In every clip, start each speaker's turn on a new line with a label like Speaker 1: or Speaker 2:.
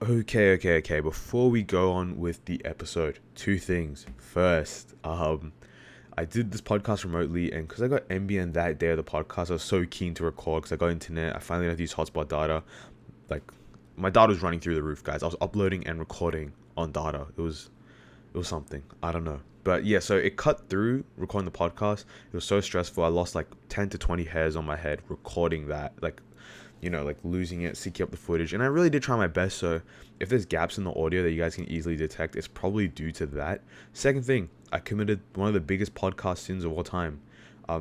Speaker 1: Okay. Before we go on with the episode, two things. First, I did this podcast remotely, and because I got NBN that day of the podcast, I was so keen to record because I got internet. I finally had to use hotspot data. Like, my data was running through the roof, guys. I was uploading and recording on data. It was something. I don't know. But yeah, so it cut through recording the podcast. It was so stressful. I lost like 10 to 20 hairs on my head recording that. Like losing it, seeking up the footage. And I really did try my best. So if there's gaps in the audio that you guys can easily detect, it's probably due to that. Second thing, I committed one of the biggest podcast sins of all time.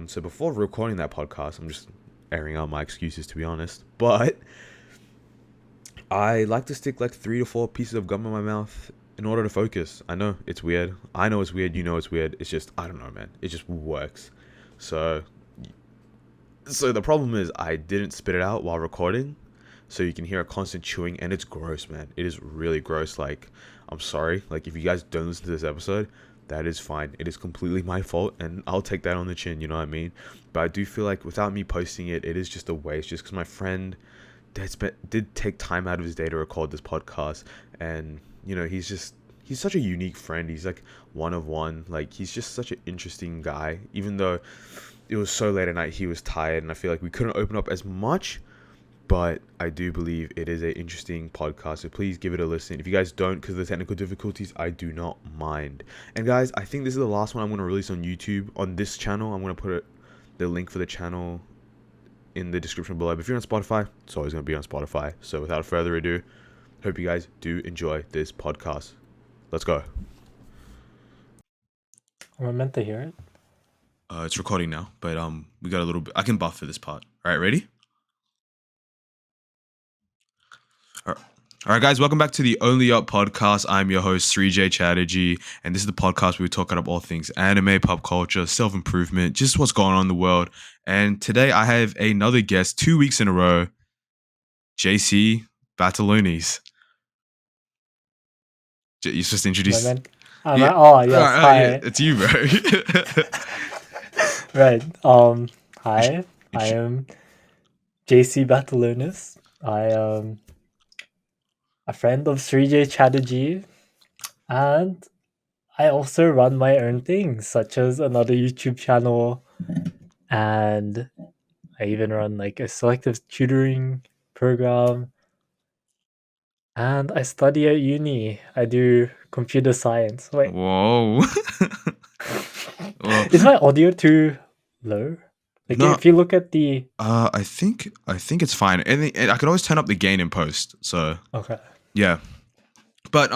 Speaker 1: So before recording that podcast, I'm just airing out my excuses, to be honest. But I like to stick like 3 to 4 pieces of gum in my mouth in order to focus. I know it's weird. I know it's weird. You know it's weird. It's just, I don't know, man. It just works. So the problem is I didn't spit it out while recording. So you can hear a constant chewing, and it's gross, man. It is really gross. Like, I'm sorry. Like, if you guys don't listen to this episode, that is fine. It is completely my fault, and I'll take that on the chin, you know what I mean? But I do feel like without me posting it, it is just a waste, just because my friend did take time out of his day to record this podcast. And he's such a unique friend. He's like one of one. Like, he's just such an interesting guy. Even though it was so late at night, he was tired, and I feel like we couldn't open up as much. But I do believe it is an interesting podcast, so please give it a listen. If you guys don't, because of the technical difficulties, I do not mind. And guys, I think this is the last one I'm going to release on YouTube, on this channel. I'm going to put the link for the channel in the description below. But if you're on Spotify, it's always going to be on Spotify. So without further ado, hope you guys do enjoy this podcast. Let's go.
Speaker 2: Am I meant to hear it?
Speaker 1: It's recording now, but we got a little bit. I can buffer this part. All right, ready? All right, guys, welcome back to the Only Up podcast. I'm your host, Srijay Chatterjee, and this is the podcast where we talk about all things anime, pop culture, self-improvement, just what's going on in the world. And today I have another guest, 2 weeks in a row, Jayce Batallones. You just introduced. Yeah.
Speaker 2: Oh, yes. Hi.
Speaker 1: Yeah, it's you, bro.
Speaker 2: Right. Hi. I am Jayce Batallones. I am a friend of Srijay Chatterjee, and I also run my own things, such as another YouTube channel, and I even run like a selective tutoring program. And I study at uni. I do computer science. Wait.
Speaker 1: Whoa. Well,
Speaker 2: is my audio too low? Like,
Speaker 1: no.
Speaker 2: if you look at the
Speaker 1: I think it's fine. And I can always turn up the gain in post. So
Speaker 2: okay.
Speaker 1: yeah. But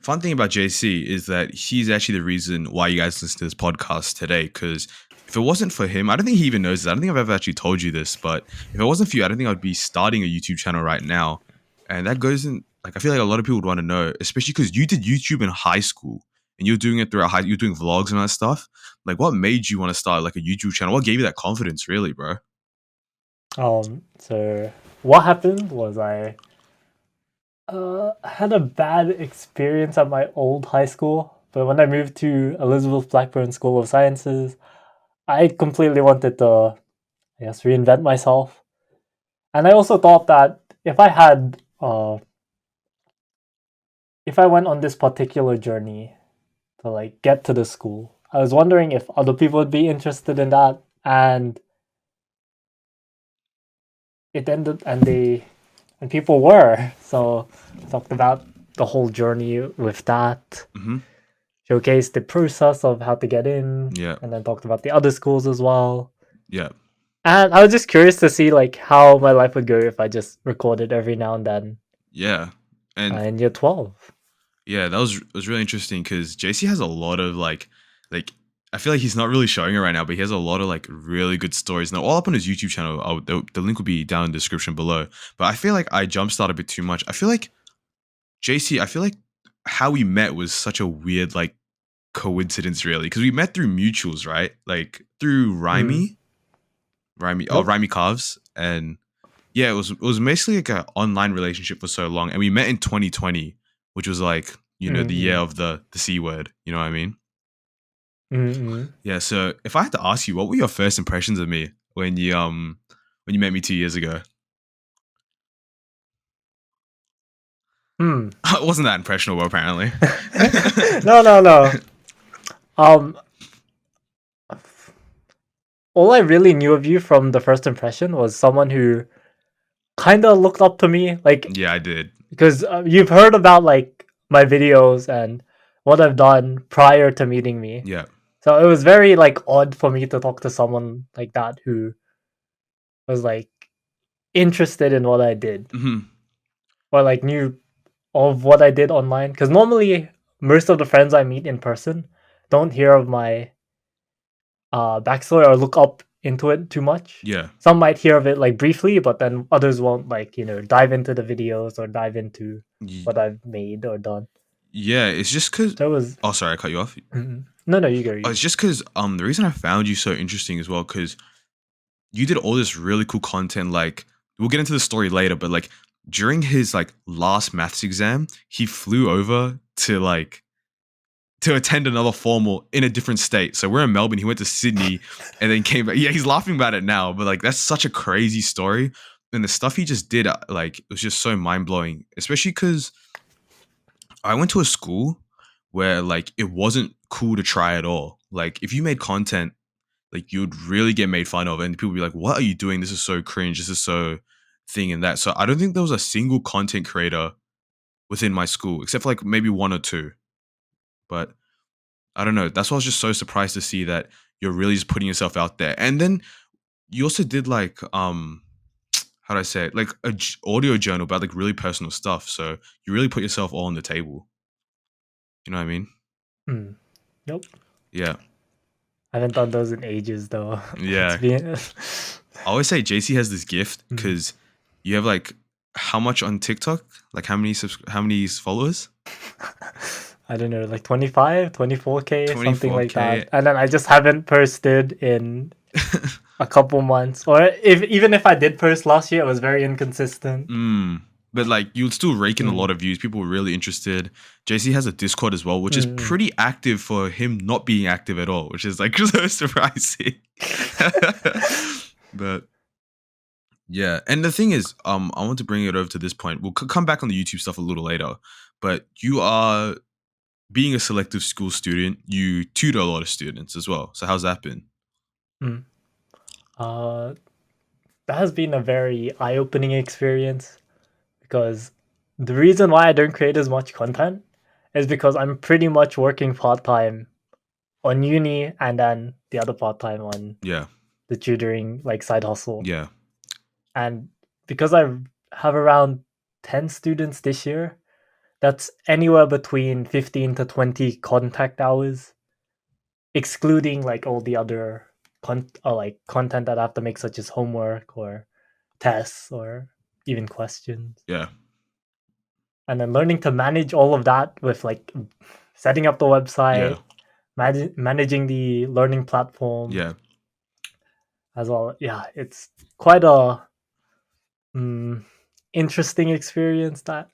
Speaker 1: fun thing about JC is that he's actually the reason why you guys listen to this podcast today. Because if it wasn't for him, I don't think he even knows this. I don't think I've ever actually told you this. But if it wasn't for you, I don't think I'd be starting a YouTube channel right now. And that goes in, like, I feel like a lot of people would want to know, especially because you did YouTube in high school and you're doing it throughout you're doing vlogs and that stuff. Like, what made you want to start like a YouTube channel? What gave you that confidence, really, bro?
Speaker 2: So what happened was I had a bad experience at my old high school, but when I moved to Elizabeth Blackburn School of Sciences, I completely wanted to, I guess, reinvent myself. And I also thought that if I went on this particular journey to like get to the school, I was wondering if other people would be interested in that, and it ended, and people were. So I talked about the whole journey with that, showcased the process of how to get in, and then talked about the other schools as well.
Speaker 1: Yeah.
Speaker 2: And I was just curious to see like how my life would go if I just recorded every now and then.
Speaker 1: Yeah. And
Speaker 2: in year 12.
Speaker 1: Yeah, that was really interesting because JC has a lot of like I feel like he's not really showing it right now, but he has a lot of like really good stories. Now, all up on his YouTube channel, the link will be down in the description below. But I feel like I jumpstart a bit too much. I feel like JC, I feel like how we met was such a weird like coincidence, really, because we met through mutuals, right? Like through Rhyme Carves, and yeah, it was basically like an online relationship for so long, and we met in 2020, which was like the year of the C word. You know what I mean?
Speaker 2: Mm-hmm.
Speaker 1: Yeah. So if I had to ask you, what were your first impressions of me when you met me 2 years ago? It wasn't that impressionable, apparently.
Speaker 2: No. Um, all I really knew of you from the first impression was someone who kind of looked up to me, like
Speaker 1: Yeah, I did.
Speaker 2: because you've heard about like my videos and what I've done prior to meeting me.
Speaker 1: Yeah.
Speaker 2: So it was very like odd for me to talk to someone like that who was like interested in what I did
Speaker 1: Hmm.
Speaker 2: or like knew of what I did online. Because normally most of the friends I meet in person don't hear of my backstory or look up into it too much.
Speaker 1: Yeah.
Speaker 2: Some might hear of it like briefly, but then others won't like dive into the videos or dive into
Speaker 1: Y-
Speaker 2: what I've made or done.
Speaker 1: Yeah, it's just because.
Speaker 2: So it was
Speaker 1: Oh, sorry, I cut you off.
Speaker 2: no, you go.
Speaker 1: Oh, it's just because the reason I found you so interesting as well, because you did all this really cool content. Like, we'll get into the story later, but like during his like last maths exam, he flew over to attend another formal in a different state. So we're in Melbourne. He went to Sydney and then came back. Yeah, he's laughing about it now, but like that's such a crazy story. And the stuff he just did, like, it was just so mind blowing, especially because I went to a school where like it wasn't cool to try at all. Like, if you made content, like you'd really get made fun of, and people would be like, "What are you doing? This is so cringe. This is so thing and that." So I don't think there was a single content creator within my school, except for like maybe one or two. But I don't know. That's why I was just so surprised to see that you're really just putting yourself out there. And then you also did like how do I say it? Like a audio journal about like really personal stuff. So you really put yourself all on the table. You know what I mean?
Speaker 2: Mm. Nope.
Speaker 1: Yeah.
Speaker 2: I haven't done those in ages though. It's
Speaker 1: Yeah.
Speaker 2: been
Speaker 1: I always say JC has this gift
Speaker 2: Mm.
Speaker 1: because you have like how much on TikTok? Like how many followers?
Speaker 2: I don't know, like 25, 24K, something like
Speaker 1: 24K.
Speaker 2: that. And then I just haven't posted in a couple months. Or if even if I did post last year, it was very inconsistent.
Speaker 1: Mm. But like you'd still rake in a
Speaker 2: Mm.
Speaker 1: lot of views. People were really interested. JC has a Discord as well, which is
Speaker 2: Mm.
Speaker 1: pretty active for him not being active at all, which is like so surprising. But yeah, and the thing is, I want to bring it over to this point. We'll come back on the YouTube stuff a little later. But you are being a selective school student. You tutor a lot of students as well. So how's that been?
Speaker 2: Mm. Uh, that has been a very eye-opening experience because the reason why I don't create as much content is because I'm pretty much working part-time on uni and then the other part-time on
Speaker 1: Yeah,
Speaker 2: the tutoring like side hustle.
Speaker 1: yeah,
Speaker 2: And because I have around 10 students this year, that's anywhere between 15 to 20 contact hours, excluding like all the other like content that I have to make, such as homework or tests or even questions.
Speaker 1: yeah,
Speaker 2: And then learning to manage all of that with like setting up the
Speaker 1: yeah,
Speaker 2: website, managing the learning platform
Speaker 1: yeah.
Speaker 2: as well. Yeah, it's quite a mm, interesting experience that,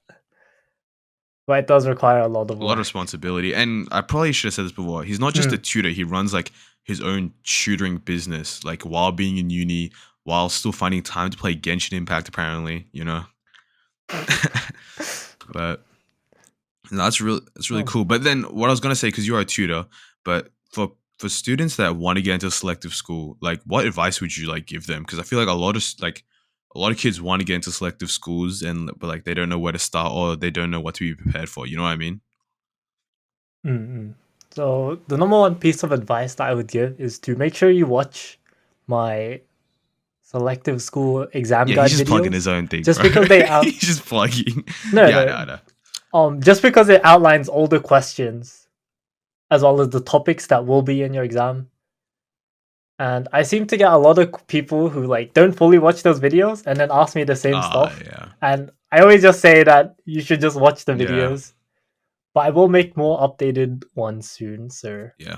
Speaker 2: but it does require a lot of
Speaker 1: A lot of
Speaker 2: work.
Speaker 1: responsibility. And I probably should have said this before. He's not just a
Speaker 2: Mm.
Speaker 1: tutor. He runs like his own tutoring business, like while being in uni, while still finding time to play Genshin Impact. Apparently, you know. But no, that's really
Speaker 2: Oh.
Speaker 1: cool. But then what I was gonna say, because you're a tutor, but for students that want to get into selective school, like what advice would you like give them? Because I feel like a lot of kids want to get into selective schools and but like they don't know where to start or they don't know what to be prepared for. You know what I mean?
Speaker 2: Mm-mm. So the number one piece of advice that I would give is to make sure you watch my selective school exam
Speaker 1: Yeah, he's
Speaker 2: guide
Speaker 1: just plugging his
Speaker 2: videos.
Speaker 1: own thing,
Speaker 2: Just
Speaker 1: bro.
Speaker 2: because they
Speaker 1: He's just plugging.
Speaker 2: no
Speaker 1: Yeah, I know,
Speaker 2: no
Speaker 1: I know.
Speaker 2: just because it outlines all the questions as well as the topics that will be in your exam. And I seem to get a lot of people who like don't fully watch those videos and then ask me the same stuff.
Speaker 1: Yeah.
Speaker 2: And I always just say that you should just watch the
Speaker 1: Yeah.
Speaker 2: videos. But I will make more updated ones soon, so
Speaker 1: Yeah.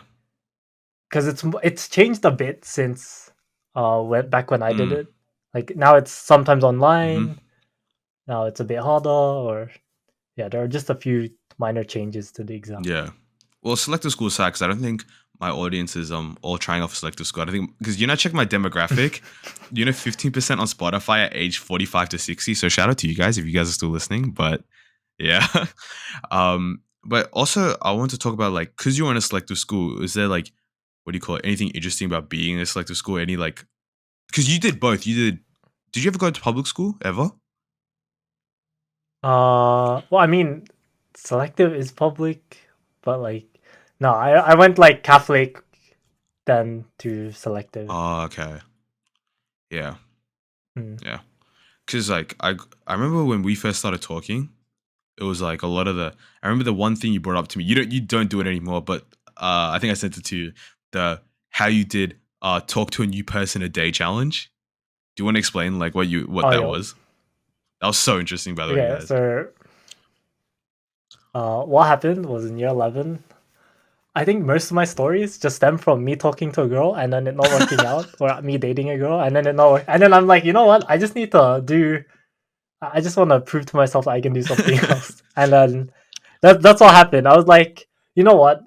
Speaker 2: because it's changed a bit since back when I did
Speaker 1: Mm.
Speaker 2: it. Like now it's sometimes
Speaker 1: Hmm.
Speaker 2: online. Now it's a bit harder, or yeah, there are just a few minor changes to the exam.
Speaker 1: Yeah. Well, selective school sucks. I don't think my audience is all trying off selective school. I think because I check my demographic, 15% on Spotify at age 45 to 60. So shout out to you guys if you guys are still listening. But Yeah. But also I want to talk about like because you're in a selective school. Is there like what do you call it? Anything interesting about being in a selective school? Any like because you did both. You did. Did you ever go to public school ever?
Speaker 2: Well, I mean, selective is public, but like, no, I went like Catholic, then to selective.
Speaker 1: Oh, okay. Yeah.
Speaker 2: Mm.
Speaker 1: Yeah. Because like I remember when we first started talking, it was like a lot of the. I remember the one thing you brought up to me. You don't do it anymore, but I think I sent it to you. The how you did talk to a new person a day challenge. Do you want to explain like what
Speaker 2: Oh
Speaker 1: that
Speaker 2: yeah.
Speaker 1: was? That was so interesting, by the way,
Speaker 2: Okay,
Speaker 1: guys.
Speaker 2: so what happened was in year 11. I think most of my stories just stem from me talking to a girl and then it not working out, or me dating a girl and then it not work. And then I'm like, you know what? I just need to do. I just want to prove to myself that I can do something else. And then that's what happened. I was like, you know what?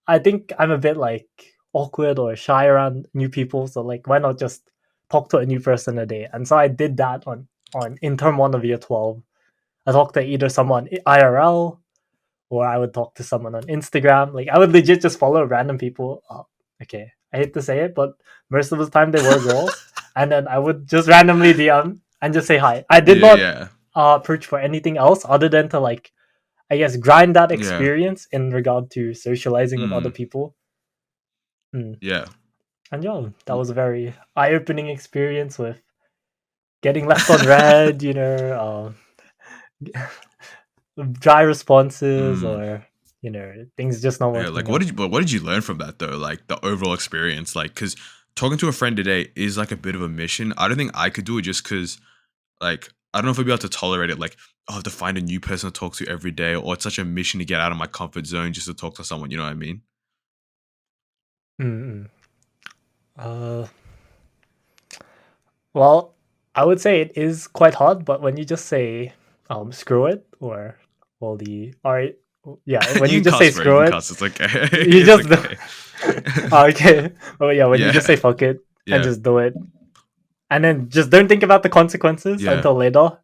Speaker 2: I think I'm a bit like awkward or shy around new people. So like, why not just talk to a new person a day? And so I did that on in term 1 of year 12. I talked to either someone IRL or I would talk to someone on Instagram. Like I would legit just follow random people. Oh, okay, I hate to say it, but most of the time they were girls, and then I would just randomly DM and just say hi. I did
Speaker 1: Yeah,
Speaker 2: not
Speaker 1: yeah,
Speaker 2: search for anything else other than to like I guess grind that
Speaker 1: yeah.
Speaker 2: experience in regard to socializing with other
Speaker 1: Mm,
Speaker 2: people. Mm.
Speaker 1: yeah.
Speaker 2: And yeah, that was a very eye-opening experience with getting left on red. Dry responses
Speaker 1: mm,
Speaker 2: or things just not
Speaker 1: yeah. Like,
Speaker 2: working out.
Speaker 1: what did you learn from that though? Like the overall experience, like, because talking to a friend today is like a bit of a mission. I don't think I could do it just because, like, I don't know if I'd be able to tolerate it. Like, oh, I have to find a new person to talk to every day, or it's such a mission to get out of my comfort zone just to talk to someone. You know what I mean?
Speaker 2: Mm-mm. Uh, well, I would say it is quite hard, but when you just say screw it or well the all right, yeah, when
Speaker 1: You
Speaker 2: you
Speaker 1: can
Speaker 2: just say
Speaker 1: cuss, bro. You
Speaker 2: screw
Speaker 1: can
Speaker 2: it,
Speaker 1: cuss. It's okay.
Speaker 2: you
Speaker 1: It's
Speaker 2: just
Speaker 1: okay.
Speaker 2: okay. Oh yeah, when you just
Speaker 1: Yeah,
Speaker 2: say fuck it and
Speaker 1: yeah,
Speaker 2: just do it, and then just don't think about the consequences
Speaker 1: yeah,
Speaker 2: until later,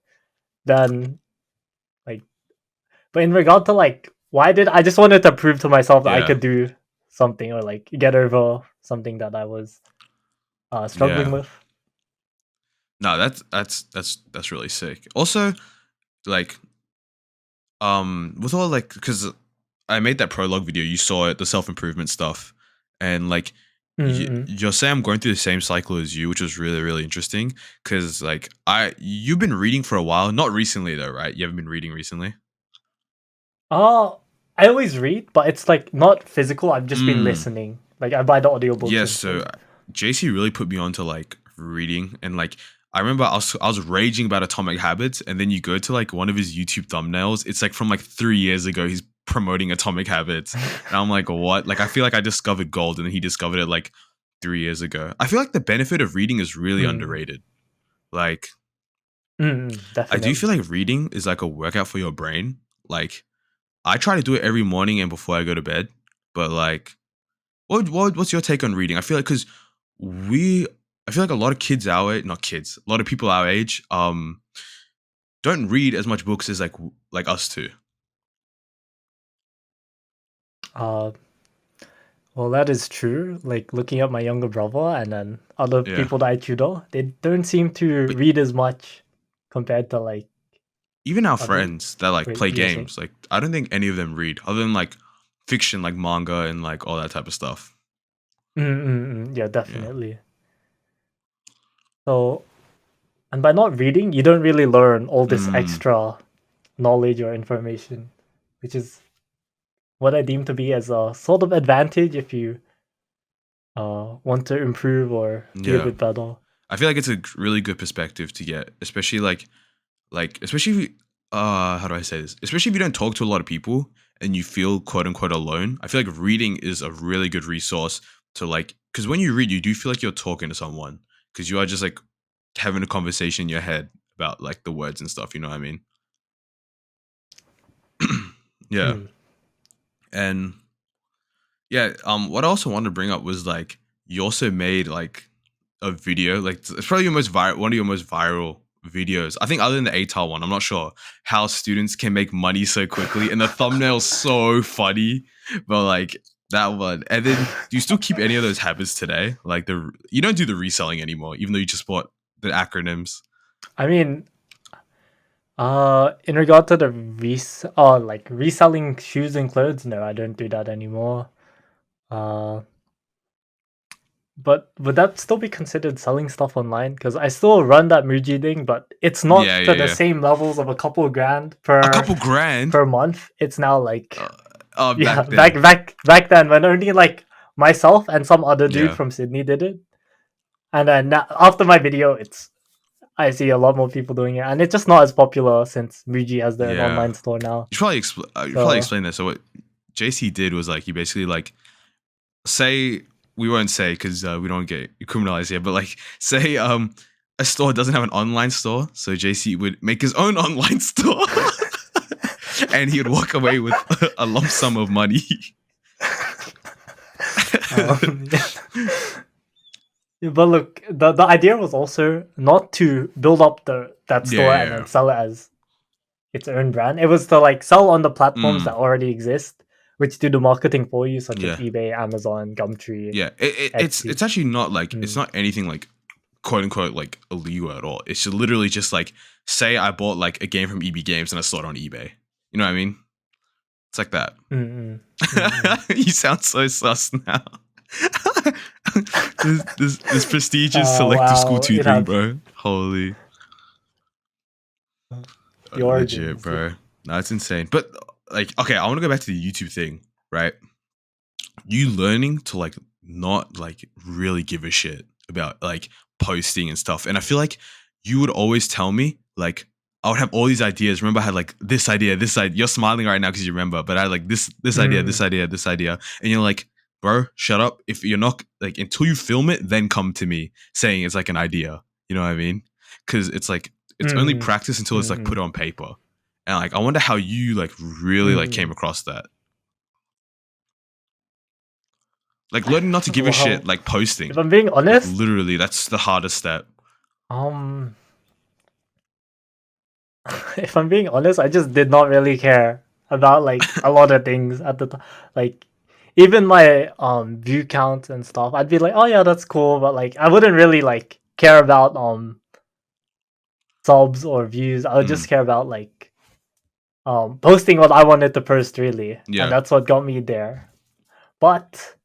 Speaker 2: then like. But in regard to like, why did I just wanted to prove to myself that I
Speaker 1: yeah,
Speaker 2: could do something or like get over something that I was struggling
Speaker 1: yeah.
Speaker 2: with.
Speaker 1: No, that's really sick. Also, like, with all like, because I made that prologue video, you saw it, the self improvement stuff, and like,
Speaker 2: Mm-mm.
Speaker 1: you're saying I'm going through the same cycle as you, which was really interesting. Because like, you've been reading for a while, not recently though, right? You haven't been reading recently.
Speaker 2: Uh, I always read, but it's like not physical. I've just been
Speaker 1: Mm.
Speaker 2: listening. Like I buy the audiobooks
Speaker 1: Yes, so
Speaker 2: instead.
Speaker 1: JC really put me on to like reading, and like I remember I was raging about Atomic Habits, and then you go to like one of his YouTube thumbnails, it's like from like 3 years ago. He's promoting Atomic Habits, and I'm like, what? Like I feel like I discovered gold, and then he discovered it like 3 years ago. I feel like the benefit of reading is really
Speaker 2: Mm.
Speaker 1: underrated. Like I do feel
Speaker 2: Definitely.
Speaker 1: like reading is like a workout for your brain. Like I try to do it every morning and before I go to bed, but like what's your take on reading? I feel like because we, I feel like a lot of kids our age, not kids, a lot of people our age, don't read as much books as like us too.
Speaker 2: Uh, well, that is true. Like looking at my younger brother and then other
Speaker 1: Yeah,
Speaker 2: people that I tutor, they don't seem to
Speaker 1: but
Speaker 2: read as much compared to like
Speaker 1: even our
Speaker 2: other.
Speaker 1: friends that like
Speaker 2: Wait,
Speaker 1: play
Speaker 2: you were saying?
Speaker 1: games, like I don't think any of them read other than like fiction, like manga and like all that type of stuff.
Speaker 2: Yeah,
Speaker 1: Yeah.
Speaker 2: definitely. So, and by not reading, you don't really learn all this
Speaker 1: Mm,
Speaker 2: extra knowledge or information, which is what I deem to be as a sort of advantage if you want to improve or be a
Speaker 1: yeah.
Speaker 2: bit better.
Speaker 1: I feel like it's a really good perspective to get, especially especially if you, how do I say this? Especially if you don't talk to a lot of people and you feel quote unquote alone. I feel like reading is a really good resource to like, because when you read, you do feel like you're talking to someone because you are just like having a conversation in your head about like the words and stuff. You know what I mean? Yeah,
Speaker 2: Mm.
Speaker 1: and yeah. What I also wanted to bring up was like you also made like a video, like it's probably your most viral, one of your most viral videos. I think other than the ATAR one, I'm not sure how students can make money so quickly. And the thumbnail's so funny, but like that one. And then, do you still keep any of those habits today? Like you don't do the reselling anymore, even though you just bought the acronyms.
Speaker 2: I mean, in regard to the like reselling shoes and clothes, no, I don't do that anymore. But would that still be considered selling stuff online? Because I still run that Muji thing, but it's not
Speaker 1: Yeah,
Speaker 2: to
Speaker 1: yeah,
Speaker 2: the
Speaker 1: yeah.
Speaker 2: same levels of a couple of grand
Speaker 1: A
Speaker 2: per
Speaker 1: couple grand.
Speaker 2: month. It's now like yeah,
Speaker 1: Back then.
Speaker 2: back then when only like myself and some other dude
Speaker 1: Yeah,
Speaker 2: from Sydney did it, and then after my video, I see a lot more people doing it, and it's just not as popular since Muji has their own
Speaker 1: yeah.
Speaker 2: online store now.
Speaker 1: You probably
Speaker 2: So
Speaker 1: explain that. So what JC did was like he basically like say we won't say because we don't get criminalized here, but like say a store doesn't have an online store, so JC would make his own online store, and he would walk away with a lump sum of money.
Speaker 2: yeah, but look, the idea was also not to build up that store and
Speaker 1: Yeah.
Speaker 2: then sell it as its own brand. It was to like sell on the platforms that
Speaker 1: Mm,
Speaker 2: already exist, which do the marketing for you, such as
Speaker 1: yeah.
Speaker 2: eBay, Amazon, Gumtree,
Speaker 1: Yeah.
Speaker 2: Etsy.
Speaker 1: It's actually not like it's
Speaker 2: Mm.
Speaker 1: not anything like quote unquote like illegal at all. It's just literally just like say I bought like a game from EB Games and I sold it on eBay. You know what I mean? It's like that.
Speaker 2: Mm-mm. Mm-mm.
Speaker 1: You sound so sus now. this prestigious selective school
Speaker 2: Wow,
Speaker 1: tutoring, bro. Holy
Speaker 2: the
Speaker 1: legit,
Speaker 2: origins.
Speaker 1: bro. No, it's insane. But like, okay, I want to go back to the YouTube thing, right? You learning to like not like really give a shit about like posting and stuff. And I feel like you would always tell me like I would have all these ideas. Remember, I had like this idea, this idea. You're smiling right now because you remember, but I had like this idea, this
Speaker 2: Mm.
Speaker 1: idea, this idea, and you're like, bro, shut up. If you're not like until you film it, then come to me saying it's like an idea. You know what I mean? Because it's like it's only
Speaker 2: Mm-mm.
Speaker 1: practice until it's like put
Speaker 2: Mm-mm.
Speaker 1: on paper. And like I wonder how you like really like came
Speaker 2: Mm-mm.
Speaker 1: across that. Like learning not to give a shit,
Speaker 2: Well,
Speaker 1: like
Speaker 2: if
Speaker 1: posting.
Speaker 2: I'm being
Speaker 1: Like
Speaker 2: honest,
Speaker 1: literally, that's the hardest step.
Speaker 2: um, if I'm being honest, I just did not really care about like a lot of things at the time. Like even my view count and stuff, I'd be like, oh yeah, that's cool, but like I wouldn't really like care about subs or views. I would
Speaker 1: Mm,
Speaker 2: just care about like posting what I wanted to post really, and
Speaker 1: yeah,
Speaker 2: that's what got me there. But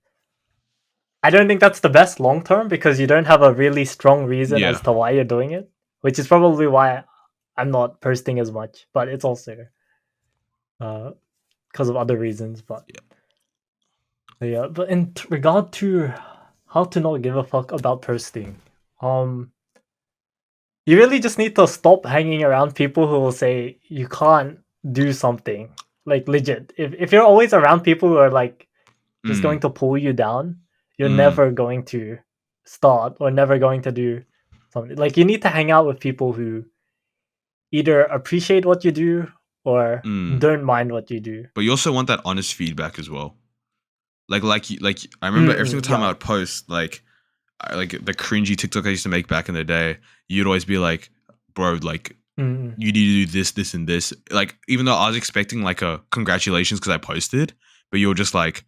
Speaker 2: I don't think that's the best long term because you don't have a really strong reason
Speaker 1: yeah,
Speaker 2: as to why you're doing it, which is probably why I'm not posting as much. But it's also because of other reasons. But
Speaker 1: yeah.
Speaker 2: yeah, but in regard to how to not give a fuck about posting, um, you really just need to stop hanging around people who will say you can't do something. Like legit, if you're always around people who are like just going
Speaker 1: Mm,
Speaker 2: to pull you down, you're
Speaker 1: mm,
Speaker 2: never going to start or never going to do something. Like you need to hang out with people who either appreciate what you do or
Speaker 1: mm.
Speaker 2: don't mind what you do.
Speaker 1: But you also want that honest feedback as well. Like I remember every single time I
Speaker 2: Yeah.
Speaker 1: would post like the cringy TikTok I used to make back in the day, you'd always be like, bro, like
Speaker 2: Mm,
Speaker 1: you need to do this, this, and this. Like even though I was expecting like a congratulations because I posted, but you're just like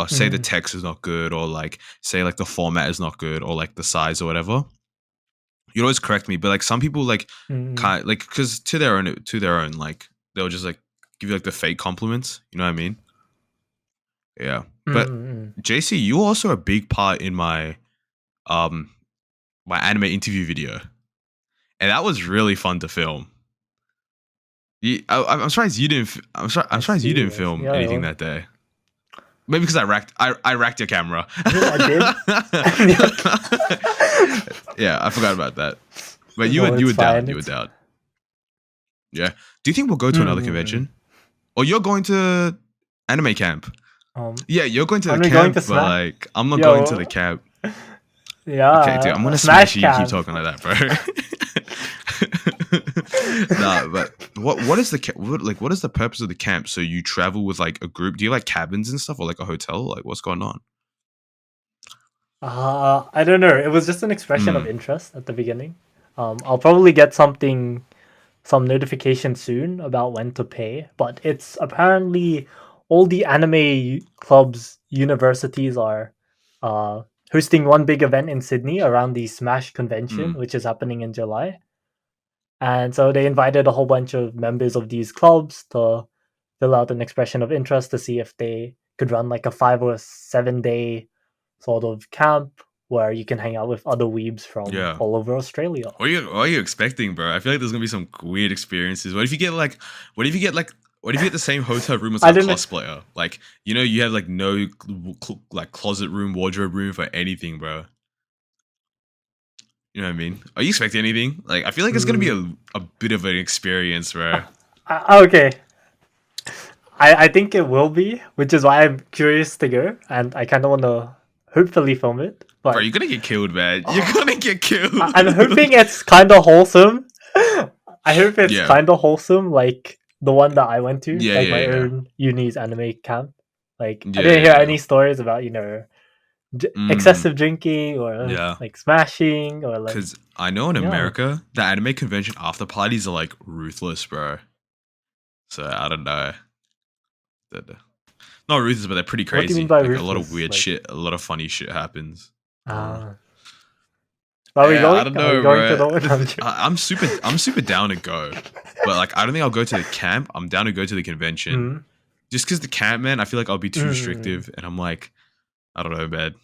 Speaker 1: say the
Speaker 2: mm,
Speaker 1: text is not good or like say like the format is not good or like the size or whatever. You'd always correct me, but like some people like
Speaker 2: mm,
Speaker 1: kind like because to their own like they'll just like give you like the fake compliments. You know what I mean? Yeah.
Speaker 2: mm,
Speaker 1: But
Speaker 2: mm.
Speaker 1: JC, you're also a big part in um my anime interview video, and that was really fun to film. I'm surprised you didn't. I'm
Speaker 2: I
Speaker 1: surprised you
Speaker 2: see.
Speaker 1: didn't
Speaker 2: I see.
Speaker 1: film
Speaker 2: Yeah,
Speaker 1: anything that day. Maybe because I racked your camera.
Speaker 2: I mean, I did.
Speaker 1: Yeah, I forgot about that. But
Speaker 2: No,
Speaker 1: you
Speaker 2: it's
Speaker 1: were down.
Speaker 2: fine.
Speaker 1: You were
Speaker 2: It's
Speaker 1: down. Yeah. Do you think we'll go to
Speaker 2: mm,
Speaker 1: another
Speaker 2: mm, mm.
Speaker 1: convention? Or you're going to anime camp?
Speaker 2: um.
Speaker 1: Yeah, you're going to the
Speaker 2: Are we going
Speaker 1: camp,
Speaker 2: to
Speaker 1: but
Speaker 2: Smash?
Speaker 1: like I'm not going to the
Speaker 2: Yo,
Speaker 1: camp. Okay, dude, I'm
Speaker 2: yeah,
Speaker 1: gonna smash
Speaker 2: Smash
Speaker 1: you. You keep
Speaker 2: Camp.
Speaker 1: talking like that, bro. Nah, but what is the what is the purpose of the camp? So you travel with like a group? Do you like cabins and stuff, or like a hotel? Like what's going on?
Speaker 2: I don't know. It was just an expression of
Speaker 1: Mm,
Speaker 2: interest at the beginning. I'll probably get some notification soon about when to pay. But it's apparently all the anime clubs, universities are hosting one big event in Sydney around the Smash convention,
Speaker 1: Mm.
Speaker 2: which is happening in July. And so they invited a whole bunch of members of these clubs to fill out an expression of interest to see if they could run like a 5 or 7 day sort of camp where you can hang out with other weebs from
Speaker 1: Yeah.
Speaker 2: all over Australia.
Speaker 1: What are you expecting, bro? I feel like there's gonna be some weird experiences. What if you get like, what if you get the same hotel room as
Speaker 2: I
Speaker 1: like a
Speaker 2: didn't.
Speaker 1: cosplayer? Like, you know, you have like no like closet room, wardrobe room for anything, bro. You know what I mean? Are you expecting anything? Like, I feel like it's gonna be a bit of an experience, bro.
Speaker 2: Okay. I think it will be, which is why I'm curious to go, and I kind of want to hopefully film it.
Speaker 1: Bro,
Speaker 2: But
Speaker 1: you're gonna get killed, man. You're gonna get killed.
Speaker 2: I'm hoping it's kind of wholesome. I hope it's
Speaker 1: Yeah.
Speaker 2: kind of wholesome, like the one that I went to,
Speaker 1: Yeah,
Speaker 2: like
Speaker 1: yeah,
Speaker 2: my
Speaker 1: yeah.
Speaker 2: own uni's anime camp. Like I
Speaker 1: Yeah,
Speaker 2: didn't
Speaker 1: yeah,
Speaker 2: hear
Speaker 1: yeah.
Speaker 2: any stories about
Speaker 1: Mm,
Speaker 2: excessive drinking or
Speaker 1: yeah.
Speaker 2: like smashing or like
Speaker 1: Because I know in
Speaker 2: yeah.
Speaker 1: America, the anime convention after parties are like ruthless, bro. So I don't know. Not ruthless, but they're pretty
Speaker 2: What do you mean
Speaker 1: crazy.
Speaker 2: by
Speaker 1: Like a lot of
Speaker 2: ruthless?
Speaker 1: weird
Speaker 2: Like
Speaker 1: shit, a lot of funny shit happens. Uh,
Speaker 2: ah, are we
Speaker 1: yeah, I
Speaker 2: going?
Speaker 1: don't
Speaker 2: Are we
Speaker 1: know,
Speaker 2: going to
Speaker 1: bro.
Speaker 2: the one?
Speaker 1: I'm super down to go, but like I don't think I'll go to the camp. I'm down to go to the convention,
Speaker 2: Mm,
Speaker 1: just because the camp, man. I feel like I'll be too
Speaker 2: mm.
Speaker 1: restrictive, and I'm like, I don't know, man.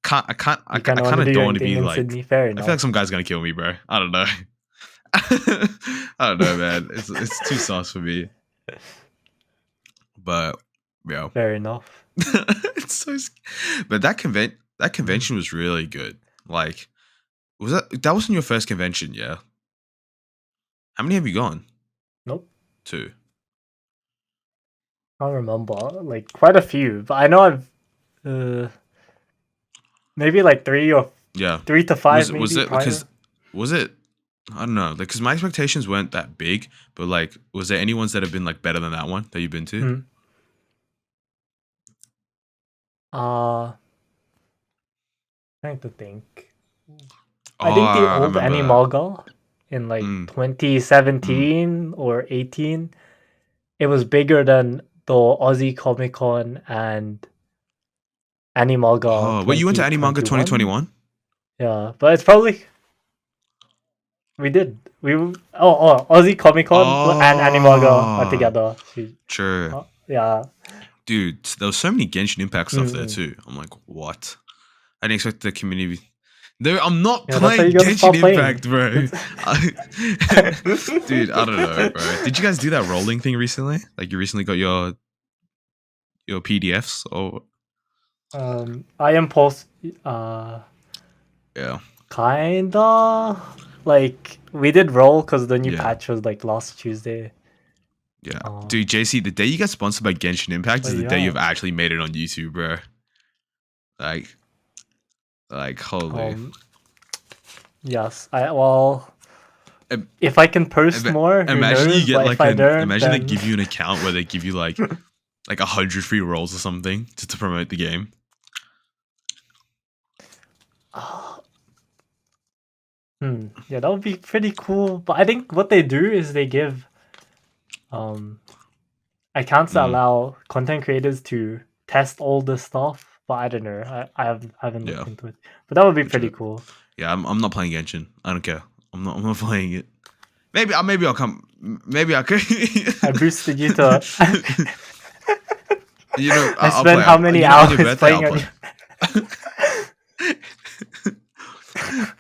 Speaker 1: I
Speaker 2: You kind of want
Speaker 1: kind
Speaker 2: to
Speaker 1: of
Speaker 2: do
Speaker 1: don't
Speaker 2: your
Speaker 1: want
Speaker 2: own
Speaker 1: to
Speaker 2: thing
Speaker 1: be
Speaker 2: in
Speaker 1: like.
Speaker 2: Sydney. Fair
Speaker 1: I feel like
Speaker 2: enough.
Speaker 1: some guy's gonna kill me, bro. I don't know. I don't know, man. It's too sauce for me. But yeah,
Speaker 2: Fair enough.
Speaker 1: it's so. But that
Speaker 2: Mm.
Speaker 1: convention was really good. Like, was that wasn't your first convention? Yeah. How many have you gone
Speaker 2: Nope.
Speaker 1: to?
Speaker 2: I don't remember. Like quite a few, but I know I've uh, maybe like
Speaker 1: Yeah.
Speaker 2: 3 to 5
Speaker 1: Was
Speaker 2: maybe
Speaker 1: it because
Speaker 2: prior.
Speaker 1: was it? I don't know. Like, because my expectations weren't that big, but like, was there any ones that have been like better than that one that you've been to?
Speaker 2: Mm. Uh trying to think. I think the
Speaker 1: Oh, I
Speaker 2: old
Speaker 1: remember that.
Speaker 2: Animalga in like
Speaker 1: Mm, mm.
Speaker 2: 2017 or 18, it was bigger than the Aussie Comic Con and Animalga
Speaker 1: Oh, wait, you went to Animanga
Speaker 2: 2021.
Speaker 1: 2021?
Speaker 2: Yeah, but it's probably we did. Aussie Comic Con and Animaga are
Speaker 1: Oh,
Speaker 2: together.
Speaker 1: true.
Speaker 2: Yeah.
Speaker 1: Dude, there was so many Genshin Impact stuff there
Speaker 2: Mm-mm.
Speaker 1: too. I'm like, what? I didn't expect the community. No, I'm not
Speaker 2: Yeah, that's how you
Speaker 1: playing
Speaker 2: gotta
Speaker 1: Genshin
Speaker 2: start playing.
Speaker 1: Impact, bro.
Speaker 2: That's
Speaker 1: Dude, I don't know, bro. Did you guys do that rolling thing recently? Like, you recently got your PDFs or
Speaker 2: I am post
Speaker 1: yeah,
Speaker 2: kinda like we did roll because the new
Speaker 1: yeah,
Speaker 2: patch was like last Tuesday.
Speaker 1: yeah.
Speaker 2: Um,
Speaker 1: Dude, JC, the day you get sponsored by Genshin Impact is
Speaker 2: but
Speaker 1: the day
Speaker 2: yeah.
Speaker 1: you've actually made it on YouTube, bro. Like, holy.
Speaker 2: Um, yes. Well,
Speaker 1: Im-
Speaker 2: if I can post more, who
Speaker 1: Imagine you
Speaker 2: knows?
Speaker 1: get
Speaker 2: But if
Speaker 1: like
Speaker 2: I
Speaker 1: an.
Speaker 2: don't,
Speaker 1: Imagine they
Speaker 2: then
Speaker 1: give you an account where they give you like 100 free rolls or something to promote the game.
Speaker 2: yeah, that would be pretty cool. But I think what they do is they give um accounts that
Speaker 1: Mm,
Speaker 2: allow content creators to test all this stuff. But I don't know. I haven't
Speaker 1: yeah,
Speaker 2: looked into it. But that would be pretty
Speaker 1: legit.
Speaker 2: cool.
Speaker 1: Yeah, I'm not playing Genshin. I don't care. I'm not playing it. Maybe I'll come. Maybe I could.
Speaker 2: I boosted you to.
Speaker 1: You know,
Speaker 2: I
Speaker 1: I'll
Speaker 2: spent
Speaker 1: play.
Speaker 2: how many
Speaker 1: You know, on your
Speaker 2: hours
Speaker 1: birthday, I'll
Speaker 2: playing on
Speaker 1: play.
Speaker 2: you.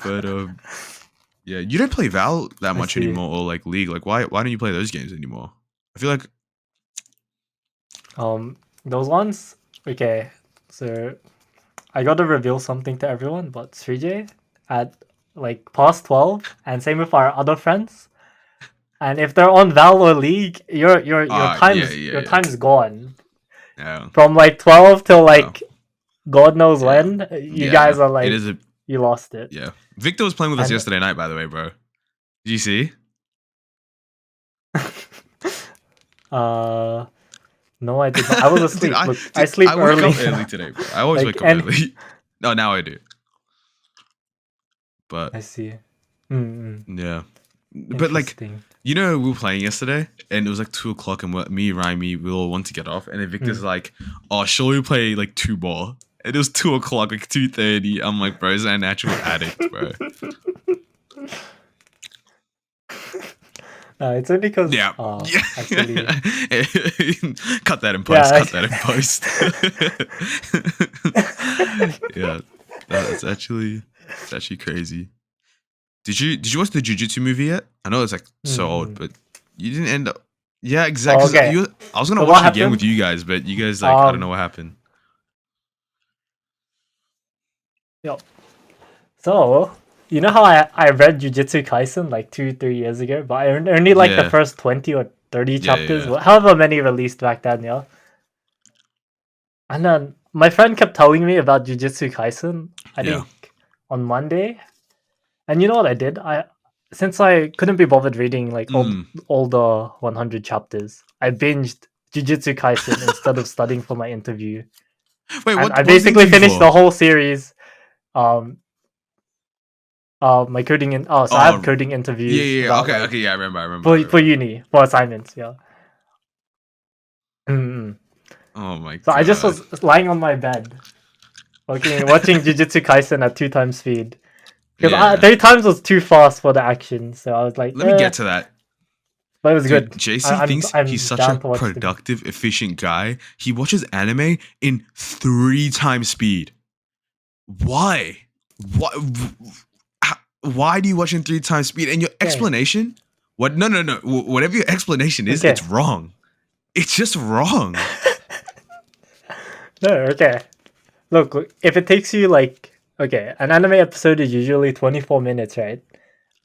Speaker 1: But yeah, you don't play Val that
Speaker 2: I
Speaker 1: much
Speaker 2: see.
Speaker 1: anymore, or like League. Like, why don't you play those games anymore? I feel like
Speaker 2: Those ones. Okay, so I gotta reveal something to everyone, but 3J at like past 12, and same with our other friends. And if they're on Val or League, your
Speaker 1: yeah,
Speaker 2: time's
Speaker 1: yeah,
Speaker 2: your
Speaker 1: yeah,
Speaker 2: time's gone.
Speaker 1: yeah,
Speaker 2: From like 12 till
Speaker 1: yeah,
Speaker 2: like God knows
Speaker 1: yeah,
Speaker 2: when. You
Speaker 1: yeah.
Speaker 2: guys are
Speaker 1: It
Speaker 2: like
Speaker 1: is a
Speaker 2: you lost it.
Speaker 1: yeah. Victor was playing with us
Speaker 2: And
Speaker 1: yesterday night, by the way, bro. Did you see?
Speaker 2: uh no, I did not. I was
Speaker 1: dude,
Speaker 2: asleep. Look, I sleep
Speaker 1: I woke
Speaker 2: early.
Speaker 1: up early today, bro. I always
Speaker 2: Like
Speaker 1: wake up
Speaker 2: and
Speaker 1: early. No, now I do. But
Speaker 2: I see. Mm-mm.
Speaker 1: Yeah, but like,
Speaker 2: Interesting.
Speaker 1: you know, we were playing yesterday, and it was like 2 o'clock, and me, Raimi, we all want to get off, and then Victor's like, "Oh, shall we play like 2 more?" And it was 2 o'clock, like 2:30. I'm like, bro, is that an actual addict, bro?
Speaker 2: No, it's only because
Speaker 1: Yeah.
Speaker 2: actually,
Speaker 1: Cut that in post.
Speaker 2: yeah.
Speaker 1: Cut that in post. Yeah, that's actually crazy. Did you watch the Jujutsu movie yet? I know it's like so old,
Speaker 2: Mm-mm.
Speaker 1: but you didn't end up. Yeah,
Speaker 2: Oh,
Speaker 1: exactly.
Speaker 2: okay.
Speaker 1: I was gonna
Speaker 2: So
Speaker 1: watch
Speaker 2: what
Speaker 1: it again with
Speaker 2: happened?
Speaker 1: you guys, but you guys like I don't know
Speaker 2: Um,
Speaker 1: what happened.
Speaker 2: yeah. So you know how I read Jujutsu Kaisen like 2-3 years ago, but I only like the
Speaker 1: Yeah,
Speaker 2: first 20 or 30
Speaker 1: yeah,
Speaker 2: chapters,
Speaker 1: yeah,
Speaker 2: however many released back then, yeah. And then my friend kept telling me about Jujutsu Kaisen. I
Speaker 1: yeah.
Speaker 2: think on Monday, and you know what I did? Since I couldn't be bothered reading like
Speaker 1: Mm.
Speaker 2: all the 100 chapters, I binged Jujutsu Kaisen instead of studying for my interview,
Speaker 1: Wait,
Speaker 2: and I
Speaker 1: what was the
Speaker 2: basically
Speaker 1: interview
Speaker 2: finished
Speaker 1: for?
Speaker 2: the whole series. Um, my coding in so I have
Speaker 1: Oh,
Speaker 2: coding
Speaker 1: yeah,
Speaker 2: interviews
Speaker 1: yeah, yeah.
Speaker 2: about
Speaker 1: Okay,
Speaker 2: like
Speaker 1: okay, yeah. I remember,
Speaker 2: for uni for assignments. Yeah. Mm-mm.
Speaker 1: Oh my
Speaker 2: So I just
Speaker 1: god.
Speaker 2: was lying on my bed, watching Jujutsu Kaisen at 2 times speed because
Speaker 1: Yeah.
Speaker 2: 3 times was too fast for the action. So I was like,
Speaker 1: Let me get to that.
Speaker 2: but it was
Speaker 1: Dude,
Speaker 2: good.
Speaker 1: JC thinks he's
Speaker 2: I'm
Speaker 1: such a
Speaker 2: down to watch it again.
Speaker 1: productive, efficient guy. He watches anime in 3 times speed. Why? What? Why do you watch in 3 times speed? And your
Speaker 2: Okay,
Speaker 1: explanation? What? No, no, no. Whatever your explanation is,
Speaker 2: okay,
Speaker 1: it's wrong. It's just wrong.
Speaker 2: no, okay. Look, if it takes you like an anime episode is usually 24 minutes, right?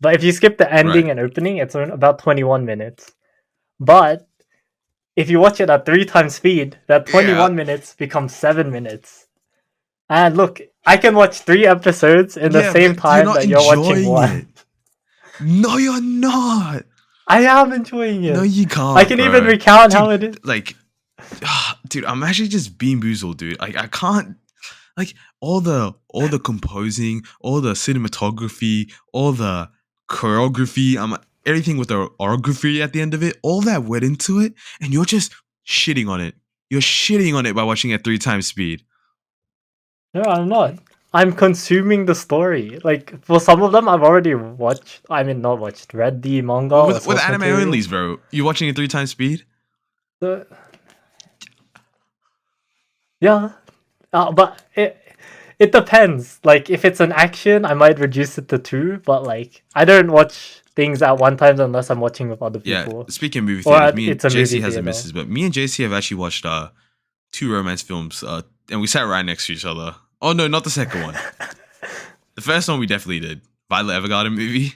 Speaker 2: But if you skip the
Speaker 1: Right.
Speaker 2: ending and opening, it's about 21 minutes. But if you watch it at 3 times speed, that
Speaker 1: Yeah.
Speaker 2: 21 minutes becomes 7 minutes. And look, I can watch 3 episodes in the
Speaker 1: Yeah,
Speaker 2: same
Speaker 1: but you're
Speaker 2: time
Speaker 1: not
Speaker 2: that you're watching
Speaker 1: enjoying
Speaker 2: one.
Speaker 1: it. No, you're not.
Speaker 2: I am enjoying
Speaker 1: No,
Speaker 2: it.
Speaker 1: you
Speaker 2: I
Speaker 1: can't,
Speaker 2: can even
Speaker 1: bro.
Speaker 2: recount how
Speaker 1: Dude,
Speaker 2: it is.
Speaker 1: like, dude, I'm actually just being boozled, dude. Like, I can't. Like all the composing, all the cinematography, all the choreography, everything with the orography at the end of it, all that went into it, and you're just shitting on it. You're shitting on it by watching at 3 times speed.
Speaker 2: No, I'm not. I'm consuming the story. Like for some of them, I've already watched. I mean, not watched. Read the manga or
Speaker 1: With
Speaker 2: source
Speaker 1: anime
Speaker 2: material.
Speaker 1: onlys, bro. You watching at 3 times speed?
Speaker 2: The, yeah, but it depends. Like if it's an action, I might reduce it to 2. But like I don't watch things at one time unless I'm watching with other
Speaker 1: Yeah.
Speaker 2: people
Speaker 1: Speaking of movie
Speaker 2: or
Speaker 1: theaters, me and
Speaker 2: it's a movie
Speaker 1: JC has a
Speaker 2: theater.
Speaker 1: missus, but me and JC have actually watched 2 romance films, and we sat right next to each other. Oh no, not the second one. The first one we definitely did. Violet Evergarden movie.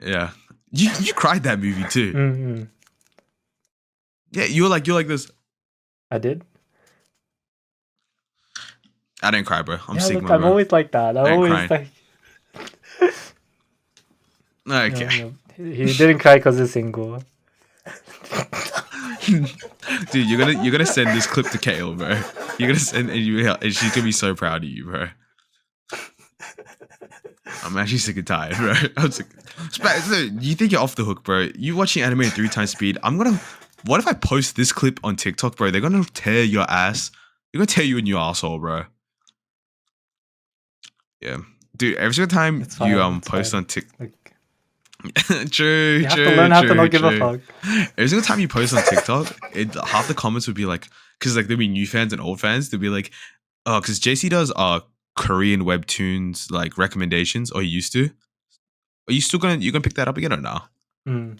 Speaker 1: Yeah. You cried that movie too.
Speaker 2: Mm-hmm.
Speaker 1: Yeah, you're like this.
Speaker 2: I did.
Speaker 1: I didn't cry, bro. I'm
Speaker 2: Yeah, look,
Speaker 1: Sigma,
Speaker 2: I'm
Speaker 1: bro.
Speaker 2: always like that. I'm
Speaker 1: I ain't
Speaker 2: always
Speaker 1: crying.
Speaker 2: like,
Speaker 1: Okay.
Speaker 2: no, no. He didn't cry because he's single.
Speaker 1: Dude, you're gonna send this clip to Kale, bro. You're gonna send and she's gonna be so proud of you, bro. I'm actually sick and tired, bro. I'm sick. You think you're off the hook, bro? You watching anime at 3 times speed? What if I post this clip on TikTok, bro? They're gonna tear your ass. They're gonna tear you in your asshole, bro. Yeah, dude. Every single time
Speaker 2: It's
Speaker 1: you
Speaker 2: fine. It's
Speaker 1: post
Speaker 2: fine.
Speaker 1: on TikTok.
Speaker 2: Like
Speaker 1: True,
Speaker 2: you have to
Speaker 1: true,
Speaker 2: learn how to
Speaker 1: true,
Speaker 2: not give a
Speaker 1: true.
Speaker 2: fuck.
Speaker 1: Every single time you post on TikTok, half the comments would be like, because like there'll be new fans and old fans. They'll be like, oh, because JC does Korean webtoons like recommendations, or he used to. Are you still gonna pick that up again or no?
Speaker 2: Mm.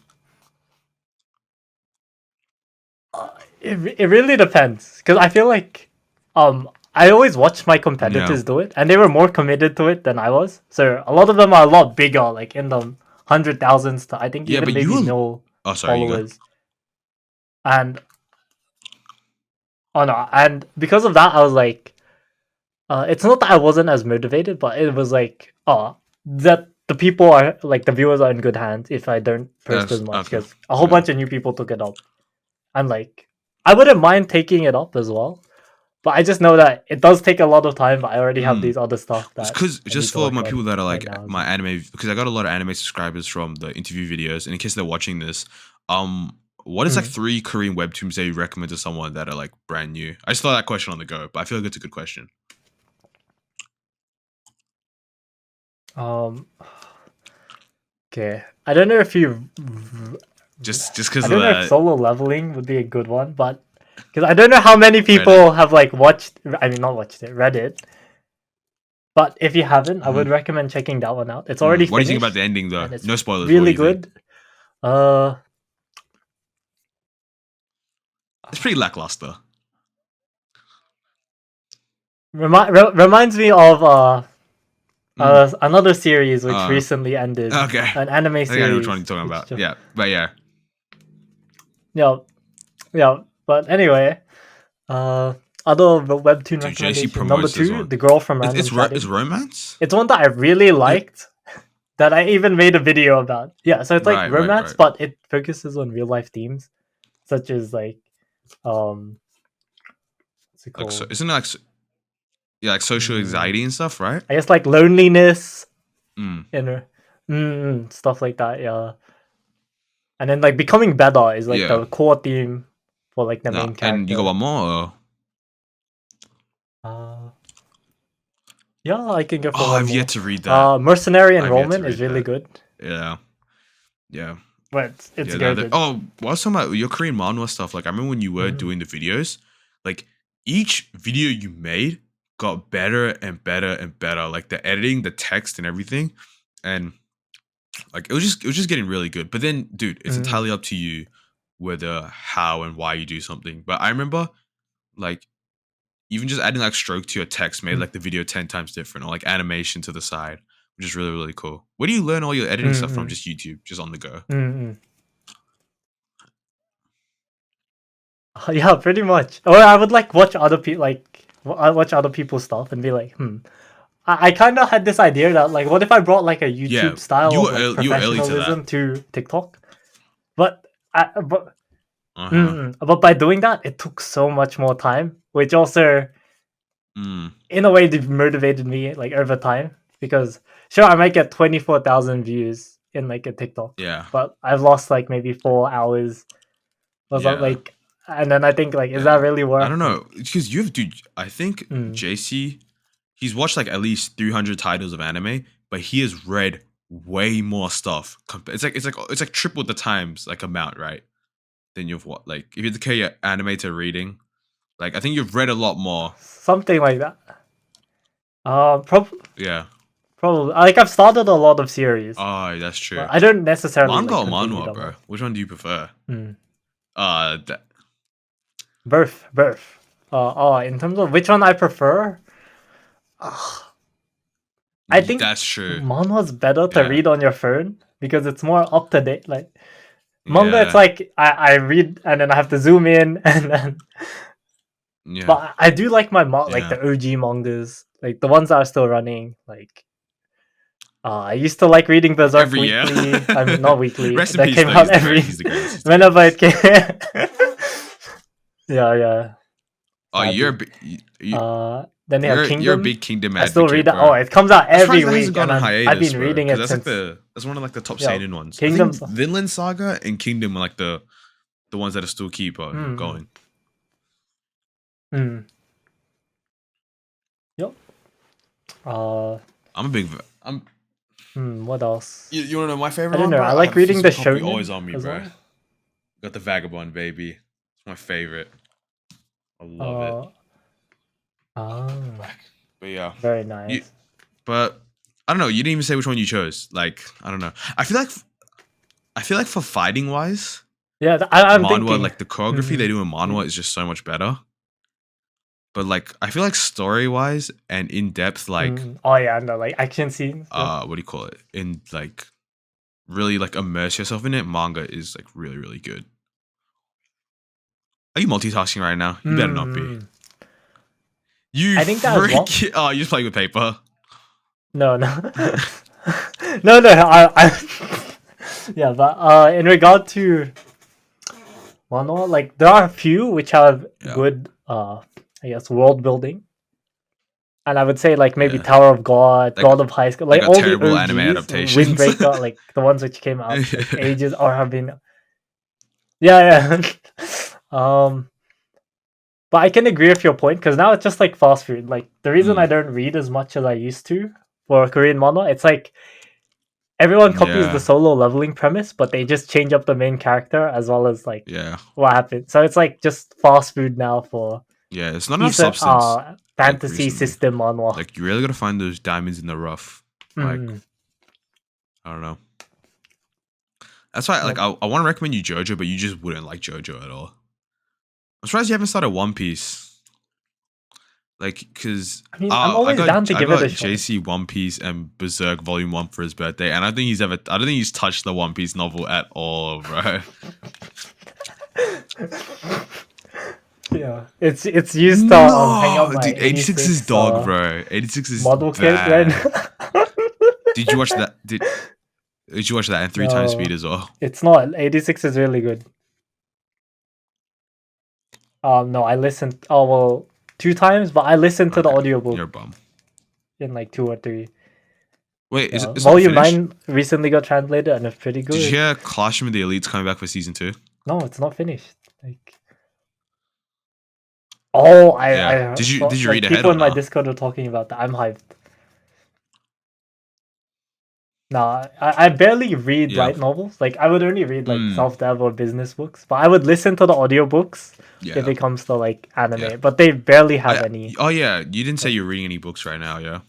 Speaker 2: It really depends because I feel like I always watch my
Speaker 1: Yeah,
Speaker 2: competitors do it and they were more committed to it than I was. So a lot of them are a lot bigger, like in the 100,000s to I think
Speaker 1: yeah,
Speaker 2: even
Speaker 1: but you
Speaker 2: maybe
Speaker 1: were.
Speaker 2: mil
Speaker 1: Oh, sorry, you go.
Speaker 2: followers. And oh no, and because of that, I was like, it's not that I wasn't as motivated, but it was like, that the people are like the viewers are in good hands if I don't post as
Speaker 1: That's
Speaker 2: much
Speaker 1: okay.
Speaker 2: because a whole
Speaker 1: Okay.
Speaker 2: bunch of new people took it up. And like, I wouldn't mind taking it up as well, But I just know that it does take a lot of time. But I already have these other stuff
Speaker 1: It's
Speaker 2: that
Speaker 1: because
Speaker 2: I need
Speaker 1: just
Speaker 2: to
Speaker 1: for
Speaker 2: work
Speaker 1: my people
Speaker 2: on
Speaker 1: that are
Speaker 2: right
Speaker 1: like
Speaker 2: now as
Speaker 1: my
Speaker 2: well.
Speaker 1: anime, because I got a lot of anime subscribers from the interview videos, and in case they're watching this, what is like 3 Korean webtoons that you recommend to someone that are like brand new? I just thought that question on the go, but I feel like it's a good question.
Speaker 2: Okay, I don't know if you.
Speaker 1: Just
Speaker 2: I
Speaker 1: because of
Speaker 2: don't know if
Speaker 1: that
Speaker 2: Solo Leveling would be a good one, but because I don't know how many
Speaker 1: Reddit.
Speaker 2: people have like watched. I mean, not watched it, read it. But if you haven't, I would recommend checking that one out. It's already
Speaker 1: What do you think about
Speaker 2: finished
Speaker 1: the ending though?
Speaker 2: and it's
Speaker 1: No spoilers. What do
Speaker 2: really
Speaker 1: you think?
Speaker 2: good. Uh,
Speaker 1: It's pretty lackluster.
Speaker 2: reminds me of
Speaker 1: Mm,
Speaker 2: another series which
Speaker 1: uh,
Speaker 2: recently ended,
Speaker 1: okay.
Speaker 2: an anime
Speaker 1: I think I know which one
Speaker 2: series.
Speaker 1: you're talking
Speaker 2: Which
Speaker 1: about. Yeah, but yeah.
Speaker 2: yeah, yeah. But anyway, uh, other webtoon
Speaker 1: Dude, JC
Speaker 2: recommendation number
Speaker 1: promotes this
Speaker 2: 2,
Speaker 1: one.
Speaker 2: The Girl from
Speaker 1: It's
Speaker 2: Random
Speaker 1: it's, ro- it's
Speaker 2: Chatting.
Speaker 1: romance.
Speaker 2: It's one that I really
Speaker 1: It,
Speaker 2: liked that I even made a video about. Yeah, so it's like romance,
Speaker 1: right.
Speaker 2: but it focuses on real life themes such as like um what's it
Speaker 1: Like so,
Speaker 2: called?
Speaker 1: isn't it like like social anxiety
Speaker 2: Mm,
Speaker 1: and stuff, right?
Speaker 2: I guess like loneliness
Speaker 1: Mm,
Speaker 2: and stuff like that. Yeah, and then like becoming better is like
Speaker 1: yeah.
Speaker 2: the core theme for like the
Speaker 1: No,
Speaker 2: main
Speaker 1: and you got
Speaker 2: character.
Speaker 1: one more.
Speaker 2: Uh, yeah, I can go for
Speaker 1: Oh,
Speaker 2: one
Speaker 1: I've yet
Speaker 2: more.
Speaker 1: to read that.
Speaker 2: Mercenary
Speaker 1: I've yet to
Speaker 2: Enrollment is
Speaker 1: read
Speaker 2: really
Speaker 1: that.
Speaker 2: good,
Speaker 1: Yeah, yeah,
Speaker 2: but it's
Speaker 1: yeah.
Speaker 2: good.
Speaker 1: Oh, what was talking about your Korean manhwa stuff? Like, I remember when you were
Speaker 2: Mm,
Speaker 1: doing the videos. Like, each video you made got better and better and better. Like the editing, the text, and everything, and like it was just getting really good. But then, dude, it's
Speaker 2: mm,
Speaker 1: entirely up to you whether how and why you do something. But I remember like even just adding like stroke to your text made
Speaker 2: mm,
Speaker 1: like the video 10 times different, or like animation to the side, which is really, really cool. Where do you learn all your editing stuff from?
Speaker 2: mm,
Speaker 1: Just YouTube, just on the go.
Speaker 2: mm, mm. Yeah, pretty much. Or I would like watch other people I watch other people's stuff and be like, I kind of had this idea that like, what if I brought like a
Speaker 1: Yeah,
Speaker 2: YouTube style of like
Speaker 1: you were early to that.
Speaker 2: professionalism to TikTok? But I, but
Speaker 1: Uh-huh.
Speaker 2: but by doing that, it took so much more time, which also
Speaker 1: Mm.
Speaker 2: in a way motivated me like over time because sure I might get 24,000 views in like a TikTok,
Speaker 1: Yeah.
Speaker 2: but I've lost like maybe 4 hours or something
Speaker 1: Yeah.
Speaker 2: like, and then I think like, is that
Speaker 1: Yeah.
Speaker 2: really
Speaker 1: I
Speaker 2: worth
Speaker 1: don't
Speaker 2: like?
Speaker 1: know. Because you have dude, I think
Speaker 2: Mm.
Speaker 1: JC, he's watched like at least 300 titles of anime, but he has read way more stuff. It's like triple the times like amount, right? Than you've what like if you compare your anime to reading, like I think you've read a lot more.
Speaker 2: Something like that.
Speaker 1: Yeah.
Speaker 2: Probably like I've started a lot of series,
Speaker 1: Oh, that's true.
Speaker 2: but I don't necessarily
Speaker 1: Manga
Speaker 2: like
Speaker 1: or
Speaker 2: continue
Speaker 1: manhwa,
Speaker 2: them
Speaker 1: bro?
Speaker 2: all.
Speaker 1: Which one do you prefer?
Speaker 2: Mm.
Speaker 1: That,
Speaker 2: Birth. In terms of which one I prefer, I think
Speaker 1: that's true.
Speaker 2: manhwa's better to
Speaker 1: Yeah.
Speaker 2: read on your phone because it's more up to date. Like manga, it's
Speaker 1: Yeah.
Speaker 2: like I read and then I have to zoom in and then.
Speaker 1: Yeah.
Speaker 2: But I do like like
Speaker 1: Yeah.
Speaker 2: the OG mangas, like the ones that are still running. Like I used to like reading Berserk
Speaker 1: Every year.
Speaker 2: weekly. I mean, not weekly.
Speaker 1: Rest in
Speaker 2: That
Speaker 1: peace,
Speaker 2: came
Speaker 1: though.
Speaker 2: out
Speaker 1: He's the
Speaker 2: every
Speaker 1: great. He's the greatest. He's the
Speaker 2: whenever it
Speaker 1: greatest.
Speaker 2: came. Yeah, yeah.
Speaker 1: Oh,
Speaker 2: Sadly.
Speaker 1: you,
Speaker 2: Then they have
Speaker 1: you're a
Speaker 2: Kingdom.
Speaker 1: big Kingdom
Speaker 2: I still read
Speaker 1: advocate,
Speaker 2: that. Oh,
Speaker 1: bro.
Speaker 2: it comes out
Speaker 1: I'm surprised
Speaker 2: every
Speaker 1: that hasn't
Speaker 2: week,
Speaker 1: gone
Speaker 2: and
Speaker 1: on
Speaker 2: I've
Speaker 1: hiatus,
Speaker 2: been
Speaker 1: bro.
Speaker 2: reading
Speaker 1: Because
Speaker 2: it
Speaker 1: that's like
Speaker 2: since.
Speaker 1: that's one of like the top
Speaker 2: Yo,
Speaker 1: seinen ones. I think
Speaker 2: Kingdom's.
Speaker 1: Vinland Saga and Kingdom are like the ones that are still keep
Speaker 2: Mm,
Speaker 1: going.
Speaker 2: mm. Yep. Uh,
Speaker 1: I'm a big. I'm.
Speaker 2: what else?
Speaker 1: You wanna know my
Speaker 2: I
Speaker 1: favorite
Speaker 2: don't
Speaker 1: one,
Speaker 2: know.
Speaker 1: bro?
Speaker 2: I
Speaker 1: I
Speaker 2: like
Speaker 1: have a
Speaker 2: reading the
Speaker 1: physical copy
Speaker 2: shonen
Speaker 1: always on me,
Speaker 2: as
Speaker 1: bro.
Speaker 2: well.
Speaker 1: Got the Vagabond, baby. It's my favorite. I love it.
Speaker 2: Uh, ah,
Speaker 1: But yeah,
Speaker 2: very
Speaker 1: you.
Speaker 2: nice.
Speaker 1: But I don't know. You didn't even say which one you chose. Like I don't know. I feel like for fighting wise,
Speaker 2: Yeah, I'm
Speaker 1: manhwa
Speaker 2: thinking.
Speaker 1: like the choreography they
Speaker 2: Mm,
Speaker 1: do in manhwa is just so much better. But like I feel like story wise and in depth, like
Speaker 2: Oh yeah, no, like action scenes. Yep.
Speaker 1: what do you call it? In like really like immerse yourself in it. Manga is like really really good. Are you multitasking right now? You better not be.
Speaker 2: Mm,
Speaker 1: You
Speaker 2: I think that as well.
Speaker 1: freak! Oh, you're just playing with paper.
Speaker 2: No, no, no, no. Yeah, but in regard to Wano, like there are a few which have
Speaker 1: Yeah.
Speaker 2: good I guess, world building. And I would say like maybe
Speaker 1: Yeah.
Speaker 2: Tower of God,
Speaker 1: Like
Speaker 2: God of High School,
Speaker 1: I
Speaker 2: like
Speaker 1: got
Speaker 2: all the
Speaker 1: terrible anime
Speaker 2: OGs,
Speaker 1: adaptations.
Speaker 2: Windbreaker, like the ones which came out like ages or have been. Yeah, yeah. But I can agree with your point because now it's just like fast food. Like the reason I
Speaker 1: Mm,
Speaker 2: don't read as much as I used to for Korean manga, it's like everyone copies the
Speaker 1: yeah.
Speaker 2: solo leveling premise, but they just change up the main character as well as like
Speaker 1: Yeah.
Speaker 2: what happened. So it's like just fast food now for
Speaker 1: Yeah. It's not enough
Speaker 2: Isa
Speaker 1: substance. Like
Speaker 2: fantasy
Speaker 1: recently.
Speaker 2: system manhwa.
Speaker 1: Like you really gotta find those diamonds in the rough. Like
Speaker 2: Mm,
Speaker 1: I don't know. That's why like
Speaker 2: yep.
Speaker 1: I want to recommend you JoJo, but you just wouldn't like JoJo at all. I'm surprised you haven't started One Piece. Like, cause
Speaker 2: I mean, I'm
Speaker 1: I
Speaker 2: always down to
Speaker 1: I
Speaker 2: give it
Speaker 1: got
Speaker 2: a shot.
Speaker 1: JC One Piece and Berserk Volume 1 for his birthday, and I don't think he's touched the One Piece novel at all, bro.
Speaker 2: Yeah, it's used to hang out
Speaker 1: No,
Speaker 2: my
Speaker 1: dude, 86 is
Speaker 2: 86
Speaker 1: dog, bro. 86 is
Speaker 2: model kit right
Speaker 1: bad.
Speaker 2: now.
Speaker 1: Did you watch that? Did you watch that in three times speed
Speaker 2: No,
Speaker 1: as well?
Speaker 2: it's not. 86 is really good. No, I listened. Oh well, two times, but I listened to the
Speaker 1: Okay,
Speaker 2: audiobook
Speaker 1: you're a bum.
Speaker 2: in like two or three.
Speaker 1: Wait,
Speaker 2: Yeah,
Speaker 1: it's not
Speaker 2: Volume
Speaker 1: finished?
Speaker 2: 9 recently got translated and it's pretty
Speaker 1: Did you
Speaker 2: good.
Speaker 1: hear Clash of the Elites coming back for season 2?
Speaker 2: No, it's not finished. Like, oh,
Speaker 1: Yeah.
Speaker 2: I saw
Speaker 1: Did you read
Speaker 2: like
Speaker 1: ahead
Speaker 2: people
Speaker 1: or
Speaker 2: in my
Speaker 1: not?
Speaker 2: Discord are talking about that. I'm hyped. Nah, I barely read
Speaker 1: Yeah.
Speaker 2: light novels. Like, I would only read like
Speaker 1: Hmm.
Speaker 2: self dev or business books, but I would listen to the audiobooks if
Speaker 1: Yeah.
Speaker 2: it comes to like
Speaker 1: Yeah.
Speaker 2: anime. But they barely have any.
Speaker 1: Oh yeah, you didn't say
Speaker 2: Like,
Speaker 1: you're reading any books right now, yeah?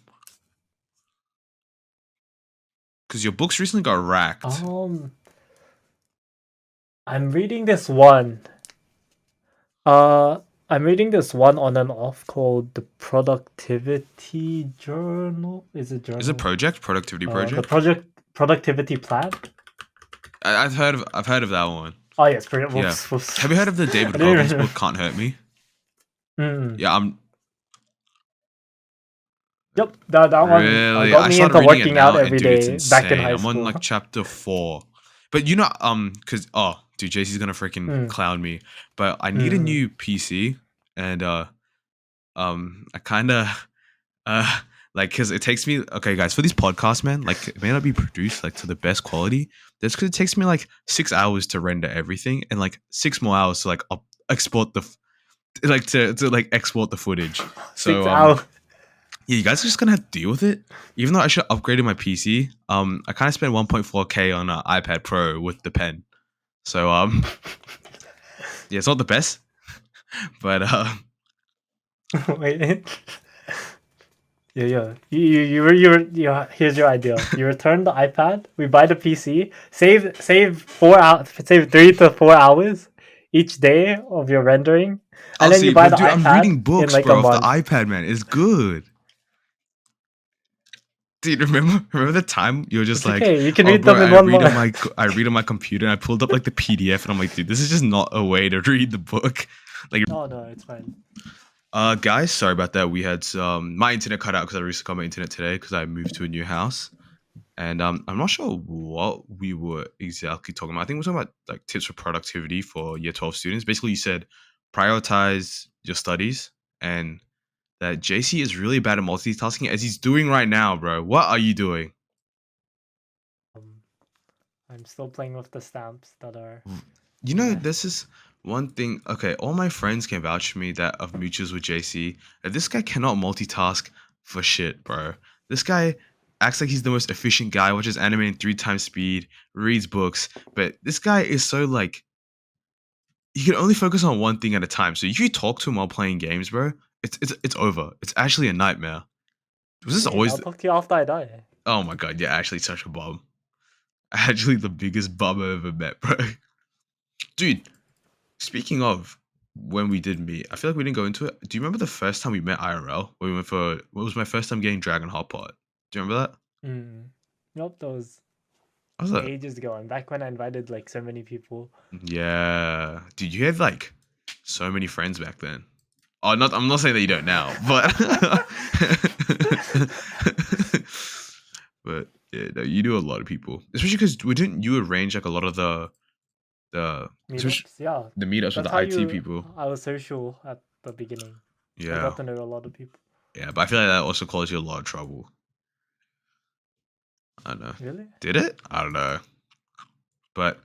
Speaker 1: Because your books recently got racked.
Speaker 2: um, I'm reading this one. Uh, I'm reading this one on and off called the Productivity Journal. Is it
Speaker 1: Is it
Speaker 2: journal?
Speaker 1: productivity
Speaker 2: The
Speaker 1: project?
Speaker 2: project productivity plan.
Speaker 1: I've heard of that one.
Speaker 2: Oh yes,
Speaker 1: Yeah.
Speaker 2: whoops, whoops.
Speaker 1: Have you heard of the
Speaker 2: I
Speaker 1: David
Speaker 2: didn't
Speaker 1: Goggins
Speaker 2: even.
Speaker 1: book Can't Hurt Me?
Speaker 2: Mm.
Speaker 1: Yeah, I'm
Speaker 2: Yep, that one
Speaker 1: really
Speaker 2: got
Speaker 1: I
Speaker 2: me
Speaker 1: started
Speaker 2: into
Speaker 1: reading it
Speaker 2: working out
Speaker 1: now and
Speaker 2: every
Speaker 1: dude, it's
Speaker 2: day back in
Speaker 1: insane.
Speaker 2: high
Speaker 1: I'm on
Speaker 2: school.
Speaker 1: like chapter 4. But you know cuz dude, JC's going to freaking
Speaker 2: Mm.
Speaker 1: clown me. But I need a
Speaker 2: Mm.
Speaker 1: new PC and I kind of Uh, like, cause it takes me. Okay, guys, for these podcasts, man, like, it may not be produced like to the best quality. That's because it takes me like 6 hours to render everything, and like 6 more hours to like export like to like export the footage.
Speaker 2: Six
Speaker 1: So
Speaker 2: hours.
Speaker 1: yeah, you guys are just gonna have to deal with it. Even though I should have upgraded my PC, I kind of spent 1.4K on an iPad Pro with the pen. So yeah, it's not the best, but
Speaker 2: Wait. Yeah, yeah. You. Here's your idea. You return the iPad. We buy the PC. Save 4 hours. Save 3 to 4 hours each day of your rendering, and
Speaker 1: I'll
Speaker 2: then you
Speaker 1: see.
Speaker 2: buy
Speaker 1: But
Speaker 2: the
Speaker 1: dude, I'm
Speaker 2: iPad
Speaker 1: reading
Speaker 2: in
Speaker 1: books,
Speaker 2: like a
Speaker 1: bro, off the
Speaker 2: month.
Speaker 1: iPad, man. It's good. Dude, remember the time you were just
Speaker 2: It's
Speaker 1: like,
Speaker 2: okay. You can
Speaker 1: oh,
Speaker 2: read
Speaker 1: bro,
Speaker 2: them in 1 month.
Speaker 1: I read on my computer, and I pulled up like the PDF, and I'm like, dude, this is just not a way to read the book. Like,
Speaker 2: Oh no, it's fine.
Speaker 1: guys, sorry about that. We had some my internet cut out because I recently got my internet today because I moved to a new house, and I'm not sure what we were exactly talking about. I think we're talking about like tips for productivity for year 12 students. Basically, you said prioritize your studies and that JC is really bad at multitasking as he's doing right now, bro. What are you doing?
Speaker 2: Um, I'm still playing with the stamps that are
Speaker 1: You know,
Speaker 2: meh.
Speaker 1: this is one thing. Okay, all my friends can vouch for me that of mutuals with JC. That this guy cannot multitask for shit, bro. This guy acts like he's the most efficient guy, watches anime in 3 times speed, reads books, but this guy is so like he can only focus on one thing at a time. So if you talk to him while playing games, bro, it's over. It's actually a nightmare. Was this
Speaker 2: Hey,
Speaker 1: always?
Speaker 2: I'll talk to you after I die.
Speaker 1: Oh my god, yeah, actually such a bum. Actually, the biggest bum I've ever met, bro. Dude, speaking of when we did meet, I feel like we didn't go into it. Do you remember the first time we met IRL? When we went for what was my first time getting Dragon Hot Pot? Do you remember that?
Speaker 2: Mm. Nope, that was
Speaker 1: How was that?
Speaker 2: ages ago. And back when I invited like so many people.
Speaker 1: Yeah. Dude, you had like so many friends back then. Oh, not I'm not saying that you don't now, but but yeah, no, you knew a lot of people. Especially because didn't you arrange like a lot of the especially
Speaker 2: Meetups, yeah.
Speaker 1: the meetups with
Speaker 2: That's
Speaker 1: the
Speaker 2: how
Speaker 1: IT
Speaker 2: you.
Speaker 1: people?
Speaker 2: I was social at the beginning. I got
Speaker 1: Yeah.
Speaker 2: to know a lot of people.
Speaker 1: Yeah, but I feel like that also caused you a lot of trouble. I don't know.
Speaker 2: Really?
Speaker 1: Did it? I don't know. But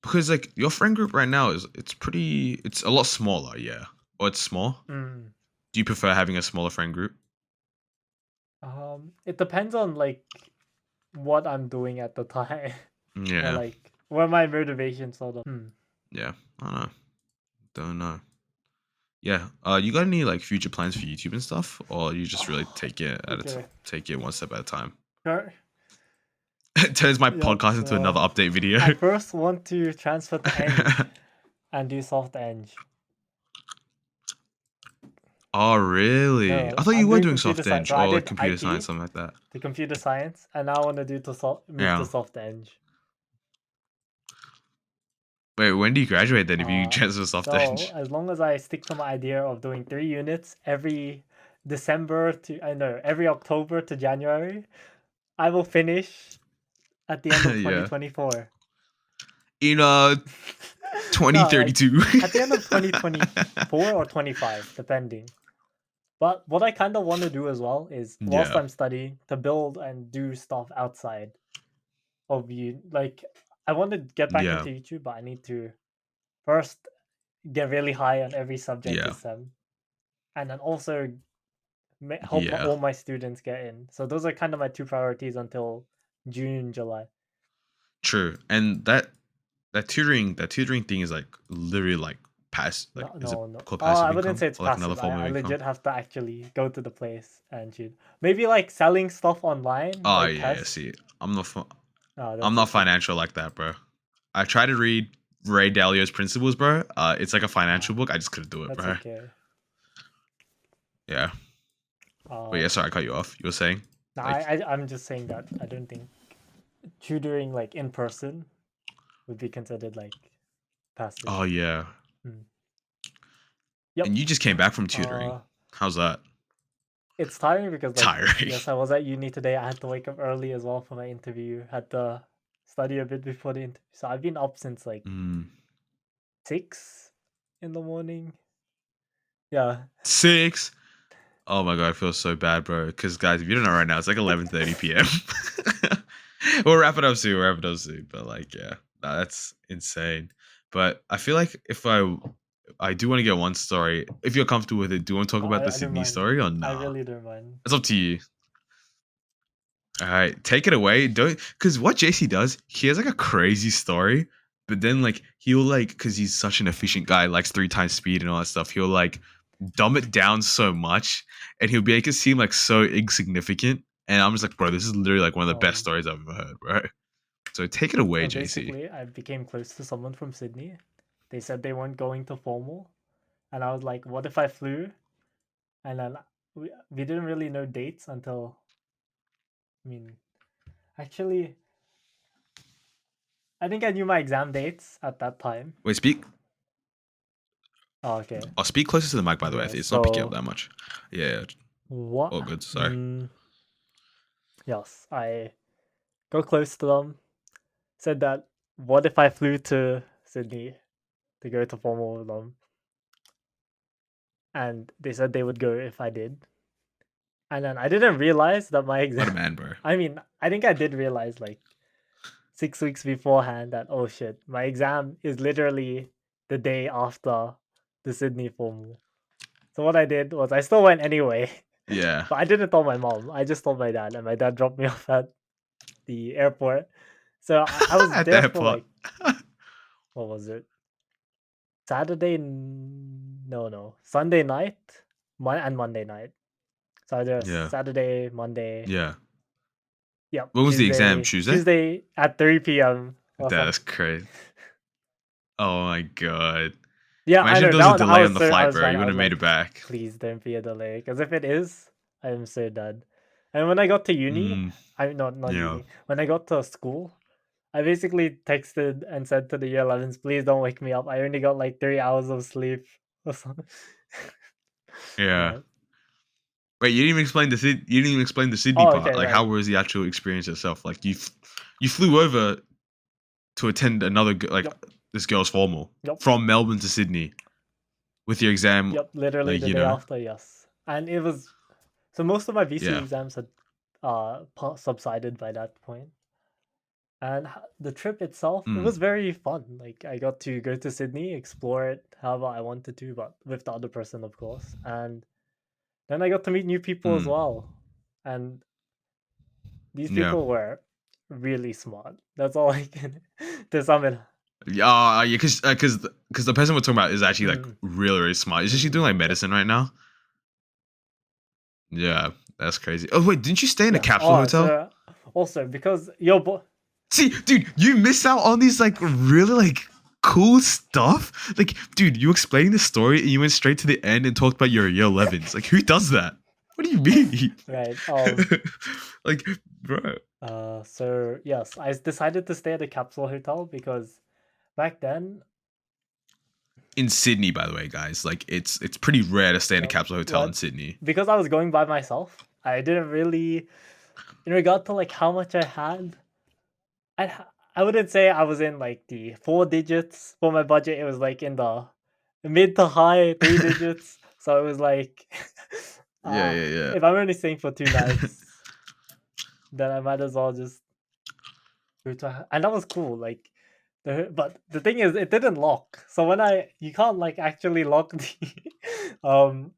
Speaker 1: because like your friend group right now it's a lot smaller, yeah. Or it's small.
Speaker 2: Mm.
Speaker 1: Do you prefer having a smaller friend group?
Speaker 2: It depends on like what I'm doing at the time, or
Speaker 1: Yeah.
Speaker 2: like where my motivation sort of. Hmm.
Speaker 1: Yeah. I don't know. Don't know. Yeah. You got any like future plans for YouTube and stuff? Or you just really
Speaker 2: Okay.
Speaker 1: take it one step at a time?
Speaker 2: Sure.
Speaker 1: It turns my
Speaker 2: Yep.
Speaker 1: podcast into
Speaker 2: So
Speaker 1: another update video.
Speaker 2: I first want to transfer to Eng and do soft Eng.
Speaker 1: Oh really? I
Speaker 2: No,
Speaker 1: thought you
Speaker 2: I'm
Speaker 1: were
Speaker 2: doing
Speaker 1: doing
Speaker 2: computer
Speaker 1: soft eng
Speaker 2: science. So I
Speaker 1: or like
Speaker 2: did
Speaker 1: computer science,
Speaker 2: IT
Speaker 1: something like that.
Speaker 2: to computer science, and now I want to move to
Speaker 1: Yeah.
Speaker 2: soft Eng.
Speaker 1: Wait, when do you graduate then if you transfer to soft eng?
Speaker 2: So as long as I stick to my idea of doing 3 units every every October to January, I will finish at the end of
Speaker 1: Yeah.
Speaker 2: 2024.
Speaker 1: In
Speaker 2: No, like
Speaker 1: 2032.
Speaker 2: at the end of 2024 or 25, depending. But what I kind of want to do as well is, whilst
Speaker 1: Yeah.
Speaker 2: I'm studying, to build and do stuff outside of you. Like, I want to get back
Speaker 1: Yeah.
Speaker 2: into YouTube, but I need to first get really high on every subject
Speaker 1: Yeah.
Speaker 2: this sem, and then also help
Speaker 1: Yeah.
Speaker 2: all my students get in. So those are kind of my two priorities until June, July.
Speaker 1: True. And that tutoring thing is like literally like pass like
Speaker 2: No,
Speaker 1: is it
Speaker 2: no, no.
Speaker 1: called
Speaker 2: I
Speaker 1: passive
Speaker 2: wouldn't
Speaker 1: income
Speaker 2: say it's
Speaker 1: or like another
Speaker 2: passive.
Speaker 1: form
Speaker 2: I
Speaker 1: of income?
Speaker 2: legit have to actually go to the place and shoot. Maybe like selling stuff online,
Speaker 1: Oh
Speaker 2: like
Speaker 1: yeah, yeah.
Speaker 2: tests.
Speaker 1: See, I'm not
Speaker 2: Oh,
Speaker 1: I'm
Speaker 2: that's
Speaker 1: not
Speaker 2: okay.
Speaker 1: financial like that, bro. I tried to read Ray Dalio's Principles, bro. It's like a financial
Speaker 2: Ah,
Speaker 1: book. I just couldn't do it,
Speaker 2: that's
Speaker 1: bro.
Speaker 2: okay.
Speaker 1: Yeah. But yeah,
Speaker 2: Um,
Speaker 1: sorry, I cut you off. You were saying
Speaker 2: no,
Speaker 1: like,
Speaker 2: I'm just saying that I don't think tutoring like in person would be considered like passive.
Speaker 1: oh yeah,
Speaker 2: Hmm. Yep.
Speaker 1: and you just came back from tutoring.
Speaker 2: Uh,
Speaker 1: How's that?
Speaker 2: it's tiring because like
Speaker 1: Tiring.
Speaker 2: yes, I was at uni today. I had to wake up early as well for my interview. Had to study a bit before the interview. So I've been up since like
Speaker 1: Mm.
Speaker 2: 6 in the morning. Yeah.
Speaker 1: 6. Oh my god, I feel so bad, bro. Because guys, if you don't know right now, it's like 11:30 p.m. We'll wrap it up soon. We'll wrap it up soon. But like, yeah, nah, that's insane. But I feel like if I do want to get one story. If you're comfortable with it, do you want to talk about the
Speaker 2: I don't
Speaker 1: Sydney
Speaker 2: mind.
Speaker 1: story or
Speaker 2: I
Speaker 1: nah?
Speaker 2: really don't mind.
Speaker 1: It's up to you. All right, take it away. Don't because what JC does, he has like a crazy story, but then like he'll like because he's such an efficient guy, likes 3 times speed and all that stuff. He'll like dumb it down so much, and he'll make it seem like so insignificant. And I'm just like, bro, this is literally like one of the best
Speaker 2: Um,
Speaker 1: stories I've ever heard, bro. So take it away, JC.
Speaker 2: Basically, I became close to someone from Sydney. They said they weren't going to formal, and I was like, "What if I flew?" And then we didn't really know dates until, I mean, actually, I think I knew my exam dates at that time.
Speaker 1: Wait, speak.
Speaker 2: Oh, okay.
Speaker 1: I'll speak closer to the mic, by the way.
Speaker 2: Okay,
Speaker 1: It's not picking up
Speaker 2: so
Speaker 1: that much. Yeah,
Speaker 2: what?
Speaker 1: all good. Sorry.
Speaker 2: Mm, yes, I got close to them. Said that, what if I flew to Sydney to go to formal with them? And they said they would go if I did. And then I didn't realize that my
Speaker 1: What a
Speaker 2: exam.
Speaker 1: man, bro.
Speaker 2: I mean, I think I did realize like 6 weeks beforehand that, oh shit, my exam is literally the day after the Sydney formal. So what I did was I still went anyway,
Speaker 1: Yeah.
Speaker 2: but I didn't tell my mom. I just told my dad, and my dad dropped me off at the airport. So I was
Speaker 1: At
Speaker 2: there
Speaker 1: that
Speaker 2: for
Speaker 1: point.
Speaker 2: like, what was it? No, Sunday night, and Monday night. So I was
Speaker 1: Yeah.
Speaker 2: Saturday, Monday.
Speaker 1: Yeah.
Speaker 2: Yep,
Speaker 1: When was the exam?
Speaker 2: Tuesday.
Speaker 1: Tuesday?
Speaker 2: Tuesday at 3 p.m. or
Speaker 1: That's
Speaker 2: something.
Speaker 1: crazy. Oh my god.
Speaker 2: Yeah, I
Speaker 1: Imagine if
Speaker 2: know.
Speaker 1: there was a
Speaker 2: That one,
Speaker 1: delay on the
Speaker 2: I
Speaker 1: flight,
Speaker 2: was
Speaker 1: bro.
Speaker 2: fine.
Speaker 1: You
Speaker 2: I
Speaker 1: would have
Speaker 2: was
Speaker 1: made it
Speaker 2: like,
Speaker 1: back.
Speaker 2: please don't be a delay. Because if it is, I am so dead. And when I got to uni,
Speaker 1: Mm,
Speaker 2: I not
Speaker 1: yeah.
Speaker 2: uni. When I got to school, I basically texted and said to the year 11s, please don't wake me up. I only got like 3 hours of sleep or something.
Speaker 1: Yeah.
Speaker 2: Yeah.
Speaker 1: Wait, you didn't even explain you didn't even explain the Sydney
Speaker 2: Oh,
Speaker 1: part.
Speaker 2: okay,
Speaker 1: Like,
Speaker 2: right.
Speaker 1: how was the actual experience itself? Like, you flew over to attend another like
Speaker 2: Yep.
Speaker 1: this girl's formal
Speaker 2: Yep.
Speaker 1: from Melbourne to Sydney. with your exam,
Speaker 2: Yep, literally
Speaker 1: like,
Speaker 2: the day after, yes. And it was so most of my VC
Speaker 1: yeah.
Speaker 2: exams had subsided by that point. And the trip itself, it
Speaker 1: Mm,
Speaker 2: was very fun. Like I got to go to Sydney, explore it however I wanted to, but with the other person, of course. And then I got to meet new people as
Speaker 1: mm,
Speaker 2: well. And these
Speaker 1: yeah.
Speaker 2: people were really smart. That's all I can to sum it.
Speaker 1: Yeah, because the person we're talking about is actually like
Speaker 2: Mm,
Speaker 1: really really smart. Isn't she doing
Speaker 2: mm,
Speaker 1: like
Speaker 2: yep.
Speaker 1: medicine right now? Yeah, that's crazy. Oh wait, didn't you stay in a
Speaker 2: Yes.
Speaker 1: capsule
Speaker 2: Oh,
Speaker 1: hotel?
Speaker 2: so also because your boy.
Speaker 1: See, dude, you miss out on these like really like cool stuff. Like, dude, you explained the story and you went straight to the end and talked about your year 11s. Like, who does that? What do you mean?
Speaker 2: Right.
Speaker 1: Like, bro.
Speaker 2: So yes, I decided to stay at a capsule hotel because back then,
Speaker 1: In Sydney, by the way, guys, like it's pretty rare to stay in a
Speaker 2: yep,
Speaker 1: capsule hotel in
Speaker 2: what
Speaker 1: Sydney.
Speaker 2: because I was going by myself, I didn't really, in regard to like how much I had, I wouldn't say I was in like the four digits for my budget. It was like in the mid to high three digits. So it was like,
Speaker 1: Yeah, yeah, yeah.
Speaker 2: if I'm only staying for 2 nights, then I might as well just go to, and that was cool. Like, but the thing is, it didn't lock. So when you can't like actually lock the, um,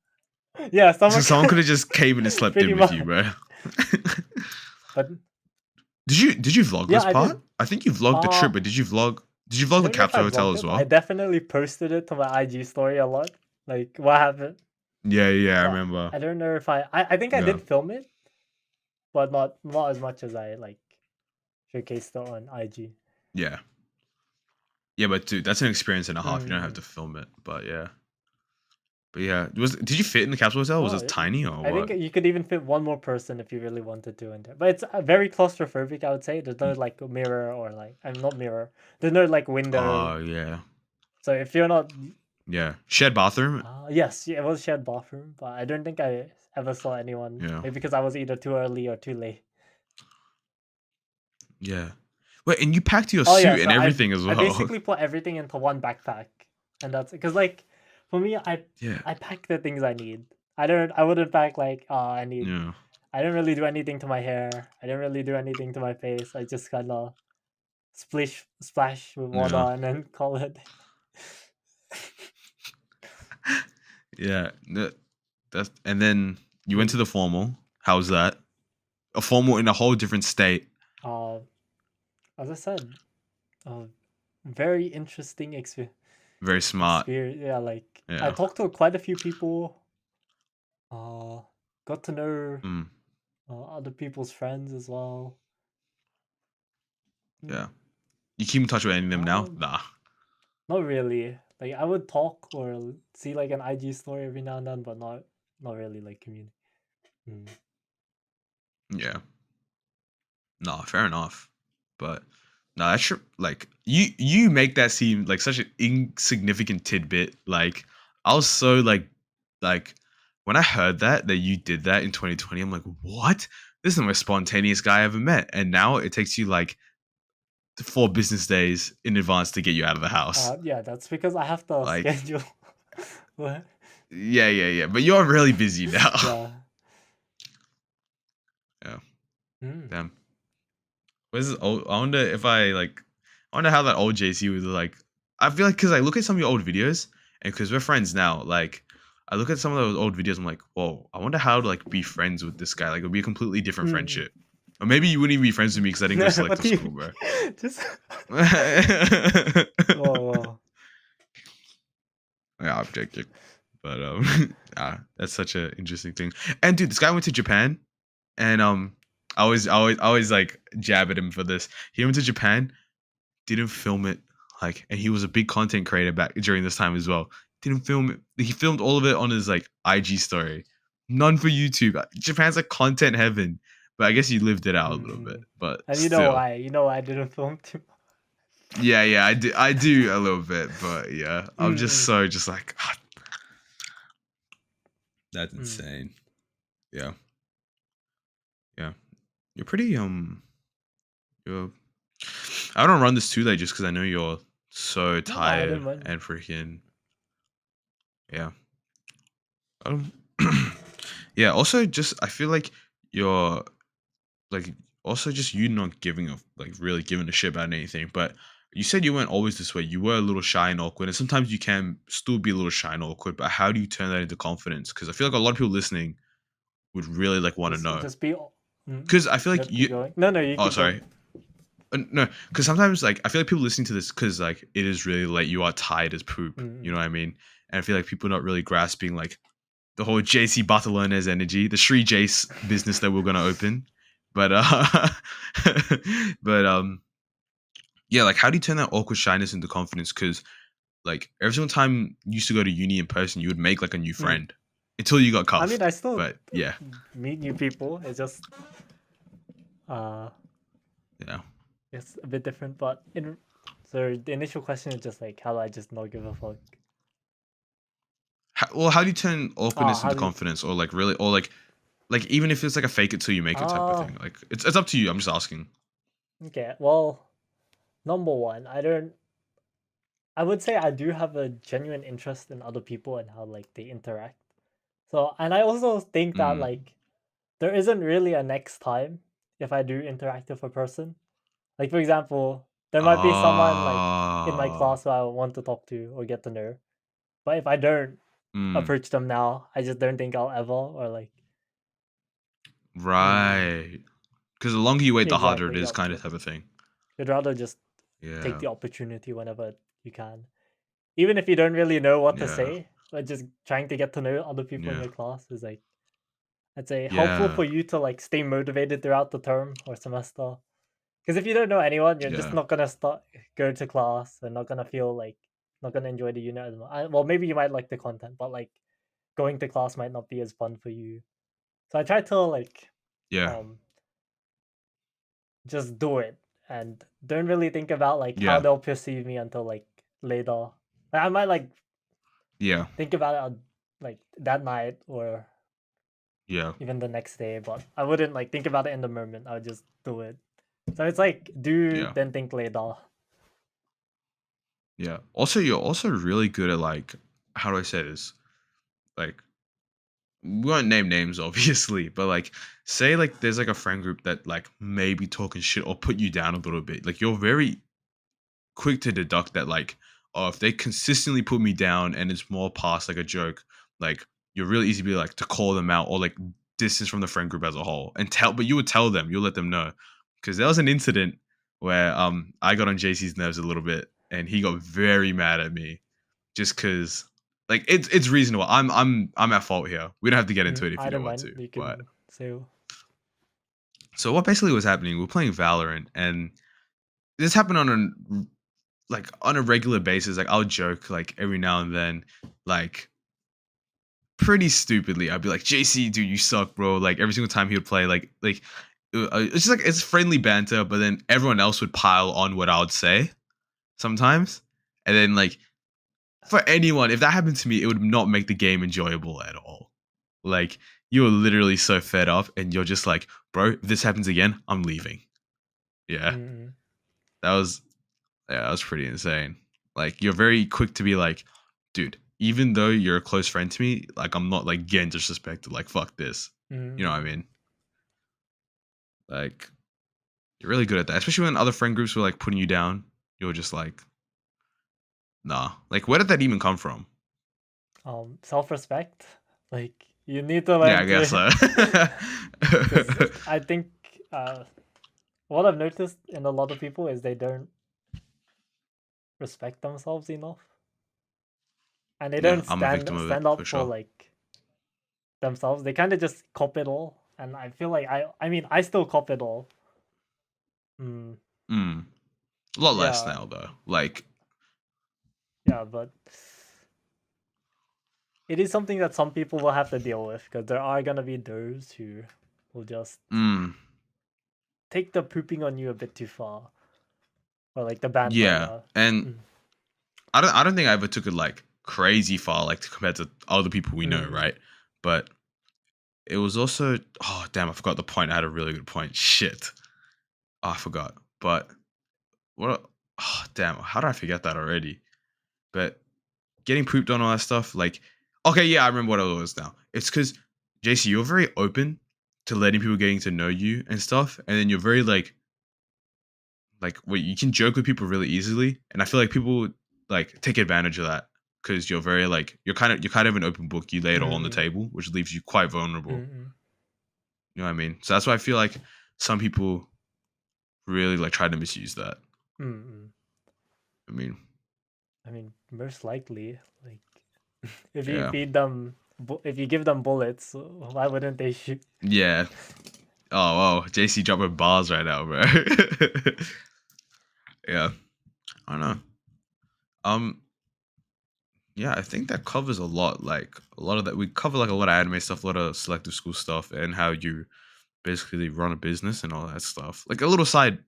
Speaker 2: yeah,
Speaker 1: So
Speaker 2: someone
Speaker 1: someone could
Speaker 2: can
Speaker 1: have just came in and slept
Speaker 2: pretty
Speaker 1: in with
Speaker 2: much.
Speaker 1: you, bro.
Speaker 2: But
Speaker 1: Did you vlog
Speaker 2: yeah,
Speaker 1: this
Speaker 2: I
Speaker 1: part?
Speaker 2: did.
Speaker 1: I think you vlogged the
Speaker 2: Uh
Speaker 1: trip, but did you vlog
Speaker 2: I
Speaker 1: the
Speaker 2: don't know if I
Speaker 1: capsule hotel
Speaker 2: vlogged
Speaker 1: as
Speaker 2: it, but I
Speaker 1: well?
Speaker 2: definitely posted it to my IG story a lot. Like what happened.
Speaker 1: Yeah, yeah, I
Speaker 2: But
Speaker 1: remember.
Speaker 2: I don't know if I think I
Speaker 1: Yeah,
Speaker 2: did film it, but not as much as I like showcased it on IG.
Speaker 1: yeah, yeah. But dude, that's an experience and a half. You don't have
Speaker 2: Mm.
Speaker 1: to film it, but yeah. Did you fit in the capsule hotel? Was
Speaker 2: Oh,
Speaker 1: it tiny or
Speaker 2: I think
Speaker 1: what?
Speaker 2: you could even fit one more person if you really wanted to in there. But it's very claustrophobic, I would say. There's no like mirror or like I'm not mirror. There's no like window.
Speaker 1: Oh yeah,
Speaker 2: So if you're not,
Speaker 1: yeah. Shared bathroom.
Speaker 2: yes, yeah, it was shared bathroom, but I don't think I ever saw anyone.
Speaker 1: Yeah,
Speaker 2: Maybe because I was either too early or too late.
Speaker 1: yeah. Wait, and you packed your
Speaker 2: Oh yeah,
Speaker 1: suit
Speaker 2: so
Speaker 1: and
Speaker 2: I
Speaker 1: everything as
Speaker 2: I
Speaker 1: well.
Speaker 2: basically put everything into one backpack, and that's because like for me,
Speaker 1: Yeah,
Speaker 2: I pack the things I need. I wouldn't pack like I need.
Speaker 1: yeah,
Speaker 2: I don't really do anything to my hair. I don't really do anything to my face. I just kind of splash with water
Speaker 1: yeah,
Speaker 2: and then call it.
Speaker 1: yeah. That's and then you went to
Speaker 2: Mm.
Speaker 1: the formal. How was that? A formal in a whole different state.
Speaker 2: uh, as I said, uh, very interesting
Speaker 1: Very smart.
Speaker 2: experience. Yeah, like I
Speaker 1: Yeah.
Speaker 2: talked to quite a few people. Uh, got to know
Speaker 1: Mm,
Speaker 2: other people's friends as well.
Speaker 1: yeah.
Speaker 2: Mm.
Speaker 1: You keep in touch with any of them now?
Speaker 2: Um,
Speaker 1: Nah.
Speaker 2: Not really. Like I would talk or see like an IG story every now and then, but not really like community. Mm.
Speaker 1: Yeah. Nah, fair enough. But no, that's sure like you make that seem like such an insignificant tidbit. Like I was so like when I heard that you did that in 2020, I'm like, what? This is the most spontaneous guy I ever met. And now it takes you like 4 business days in advance to get you out of the house.
Speaker 2: Yeah, that's because I have to
Speaker 1: Like,
Speaker 2: schedule. What?
Speaker 1: yeah, yeah, yeah. But you're really busy now.
Speaker 2: Yeah.
Speaker 1: Yeah.
Speaker 2: Mm.
Speaker 1: Damn. Where's this old? I wonder if I wonder how that old JC was like. I feel like because I look at some of your old videos, and because we're friends now, like I look at some of those old videos, I'm like, whoa, I wonder how to like be friends with this guy. Like it'd be a completely different
Speaker 2: Mm.
Speaker 1: friendship. Or maybe you wouldn't even be friends with me because I didn't go to
Speaker 2: What
Speaker 1: selective
Speaker 2: do
Speaker 1: school,
Speaker 2: you
Speaker 1: bro.
Speaker 2: just?
Speaker 1: Yeah,
Speaker 2: Whoa, whoa.
Speaker 1: I'm joking. But that's such an interesting thing. And dude, this guy went to Japan, and I always like jab at him for this. He went to Japan, didn't film it, like, and he was a big content creator back during this time as well. Didn't film it. He filmed all of it on his like IG story, none for YouTube. Japan's like content heaven, but I guess you lived it out a little bit.
Speaker 2: Mm.
Speaker 1: But
Speaker 2: And you know
Speaker 1: still,
Speaker 2: why? You know why I didn't film too.
Speaker 1: yeah, yeah, I do a little bit, but yeah, I'm just
Speaker 2: Mm,
Speaker 1: so just like that's
Speaker 2: mm.
Speaker 1: insane. Yeah, yeah, you're pretty you're. I don't run this too late just because I know you're so
Speaker 2: No, I
Speaker 1: tired
Speaker 2: don't mind.
Speaker 1: and freaking Yeah. Um, yeah. Also, just I feel like you're like also just you not giving a like really giving a shit about anything. But you said you weren't always this way. You were a little shy and awkward, and sometimes you can still be a little shy and awkward. But how do you turn that into confidence? Because I feel like a lot of people listening would really like want to
Speaker 2: Just
Speaker 1: know.
Speaker 2: just be. Mm,
Speaker 1: Because I feel like
Speaker 2: yep, keep
Speaker 1: you.
Speaker 2: going. No, no, you
Speaker 1: Oh,
Speaker 2: keep going.
Speaker 1: sorry. No, because sometimes like I feel like people listening to this because like it is really late. You are tired as poop. You know
Speaker 2: Mm,
Speaker 1: what I mean? And I feel like people are not really grasping like the whole JC Batallones energy, the Sri Jayce business that we're gonna open. But but yeah, like how do you turn that awkward shyness into confidence? Because like every single time you used to go to uni in person, you would make like a new
Speaker 2: mm.
Speaker 1: friend until you got
Speaker 2: I mean,
Speaker 1: cuffed.
Speaker 2: I still
Speaker 1: But yeah,
Speaker 2: meet new people. It's just uh,
Speaker 1: yeah.
Speaker 2: it's a bit different. But in so the initial question is just like, how do I just not give a fuck?
Speaker 1: Well, how do you turn
Speaker 2: Ah,
Speaker 1: awkwardness
Speaker 2: how
Speaker 1: into
Speaker 2: do you?
Speaker 1: confidence, or like really, or like even if it's like a fake it till you make it type of
Speaker 2: Ah,
Speaker 1: thing? Like it's up to you. I'm just asking.
Speaker 2: okay. Well, number one, I don't. I would say I do have a genuine interest in other people and how like they interact. So, and I also think that
Speaker 1: Mm.
Speaker 2: like there isn't really a next time if I do interact with a person. Like for example, there might be someone like in my
Speaker 1: Ah.
Speaker 2: class who I want to talk to or get to know. But if I don't
Speaker 1: Mm.
Speaker 2: approach them now, I just don't think I'll ever or like mm,
Speaker 1: Right. Because the longer you wait, the harder it
Speaker 2: exactly,
Speaker 1: is,
Speaker 2: yep,
Speaker 1: kind of
Speaker 2: yep.
Speaker 1: type of thing.
Speaker 2: You'd rather just take
Speaker 1: Yeah.
Speaker 2: the opportunity whenever you can. Even if you don't really know what to
Speaker 1: Yeah.
Speaker 2: say, but just trying to get to know other people in
Speaker 1: Yeah.
Speaker 2: your class is like I'd say helpful
Speaker 1: Yeah.
Speaker 2: for you to like stay motivated throughout the term or semester. Because if you don't know anyone, you're just
Speaker 1: Yeah.
Speaker 2: not gonna start go to class and not gonna feel like not gonna enjoy the unit as much. Well, maybe you might like the content, but like going to class might not be as fun for you. So I try to like
Speaker 1: Yeah.
Speaker 2: um just do it and don't really think about like how
Speaker 1: Yeah.
Speaker 2: they'll perceive me until like later. Like, I might like
Speaker 1: Yeah.
Speaker 2: think about it like that night or
Speaker 1: Yeah.
Speaker 2: even the next day, but I wouldn't like think about it in the moment. I would just do it. So it's like do
Speaker 1: Yeah.
Speaker 2: then think later.
Speaker 1: Yeah. Also, you're also really good at like, how do I say this? Like, we won't name names, obviously, but like, say like there's like a friend group that like maybe talking shit or put you down a little bit. Like, you're very quick to deduct that like, oh, if they consistently put me down and it's more past like a joke, like you're really easy to be like to call them out or like distance from the friend group as a whole and tell, but you would tell them, you'll let them know, because there was an incident where I got on JC's nerves a little bit and he got very mad at me just because like it's reasonable. I'm at fault here. We don't have to get into it if
Speaker 2: I
Speaker 1: you don't
Speaker 2: don't
Speaker 1: want to,
Speaker 2: mind. You
Speaker 1: but
Speaker 2: can say
Speaker 1: so what basically was happening? We were playing Valorant and this happened on a regular basis, like I'll joke like every now and then, like pretty stupidly, I'd be like, "JC, dude, you suck, bro." Like every single time he would play, it's just like it's friendly banter, but then everyone else would pile on what I would say sometimes, and then like for anyone, if that happened to me, it would not make the game enjoyable at all. Like you're literally so fed up, and you're just like, "Bro, if this happens again, I'm leaving." Yeah,
Speaker 2: mm,
Speaker 1: that was Yeah, that was pretty insane. Like you're very quick to be like, dude, even though you're a close friend to me, like I'm not like getting disrespected. Like fuck this. You know what I
Speaker 2: mm,
Speaker 1: mean? Like you're really good at that, especially when other friend groups were like putting you down. You're just like, nah. Like where did that even come from?
Speaker 2: self-respect. Like you need to
Speaker 1: Yeah,
Speaker 2: learn
Speaker 1: I guess
Speaker 2: to
Speaker 1: so.
Speaker 2: because I think what I've noticed in a lot of people is they don't respect themselves enough and they
Speaker 1: Yeah,
Speaker 2: don't
Speaker 1: I'm a victim of it
Speaker 2: stand
Speaker 1: for
Speaker 2: up for
Speaker 1: sure.
Speaker 2: like themselves. They kind of just cop it all, and I feel like I mean I still cop it all. Mm,
Speaker 1: Mm. A lot less
Speaker 2: yeah,
Speaker 1: now though. Like,
Speaker 2: yeah, but it is something that some people will have to deal with because there are gonna be those who will just
Speaker 1: mm,
Speaker 2: take the pooping on you a bit too far, or like the banter.
Speaker 1: yeah.
Speaker 2: Yeah,
Speaker 1: And
Speaker 2: mm,
Speaker 1: I don't think I ever took it like crazy far, like compared to other people we know,
Speaker 2: mm,
Speaker 1: right? But it was also, oh damn, I forgot the point. I had a really good point. Shit. Oh, I forgot. But what oh damn, how did I forget that already? But getting pooped on all that stuff, like Okay, yeah, I remember what it was now. It's because JC, you're very open to letting people getting to know you and stuff, and then you're very like well, you can joke with people really easily, and I feel like people like take advantage of that because you're very like you're kind of an open book. You lay it all on the
Speaker 2: Mm-mm.
Speaker 1: table, which leaves you quite vulnerable.
Speaker 2: Mm-mm.
Speaker 1: You know what I mean? So that's why I feel like some people really like try to misuse that.
Speaker 2: Mm-mm.
Speaker 1: I mean,
Speaker 2: I mean, most likely, like if you
Speaker 1: yeah,
Speaker 2: feed them, if you give them bullets, why wouldn't they shoot?
Speaker 1: yeah. Oh, JC dropping bars right now, bro. Yeah, I don't know. Um, yeah, I think that covers a lot. Like a lot of that, we cover like a lot of anime stuff, a lot of selective school stuff, and how you basically run a business and all that stuff. Like a little side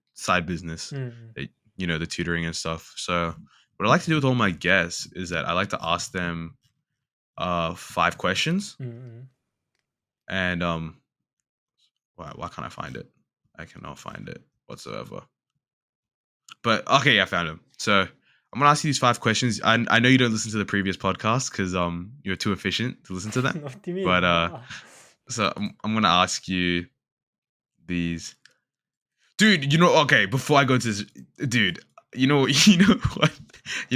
Speaker 1: business,
Speaker 2: Mm-mm.
Speaker 1: that, the tutoring and stuff. So what I like to do with all my guests is that I like to ask them 5 questions,
Speaker 2: Mm-mm.
Speaker 1: and why can't I find it? I cannot find it whatsoever. But okay, yeah, I found him. So I'm gonna ask you these 5 questions. I know you don't listen to the previous podcast because you're too efficient to listen to them.
Speaker 2: What do you mean?
Speaker 1: But
Speaker 2: No.
Speaker 1: so I'm gonna ask you these, dude. Okay, before I go to this, dude, you know what,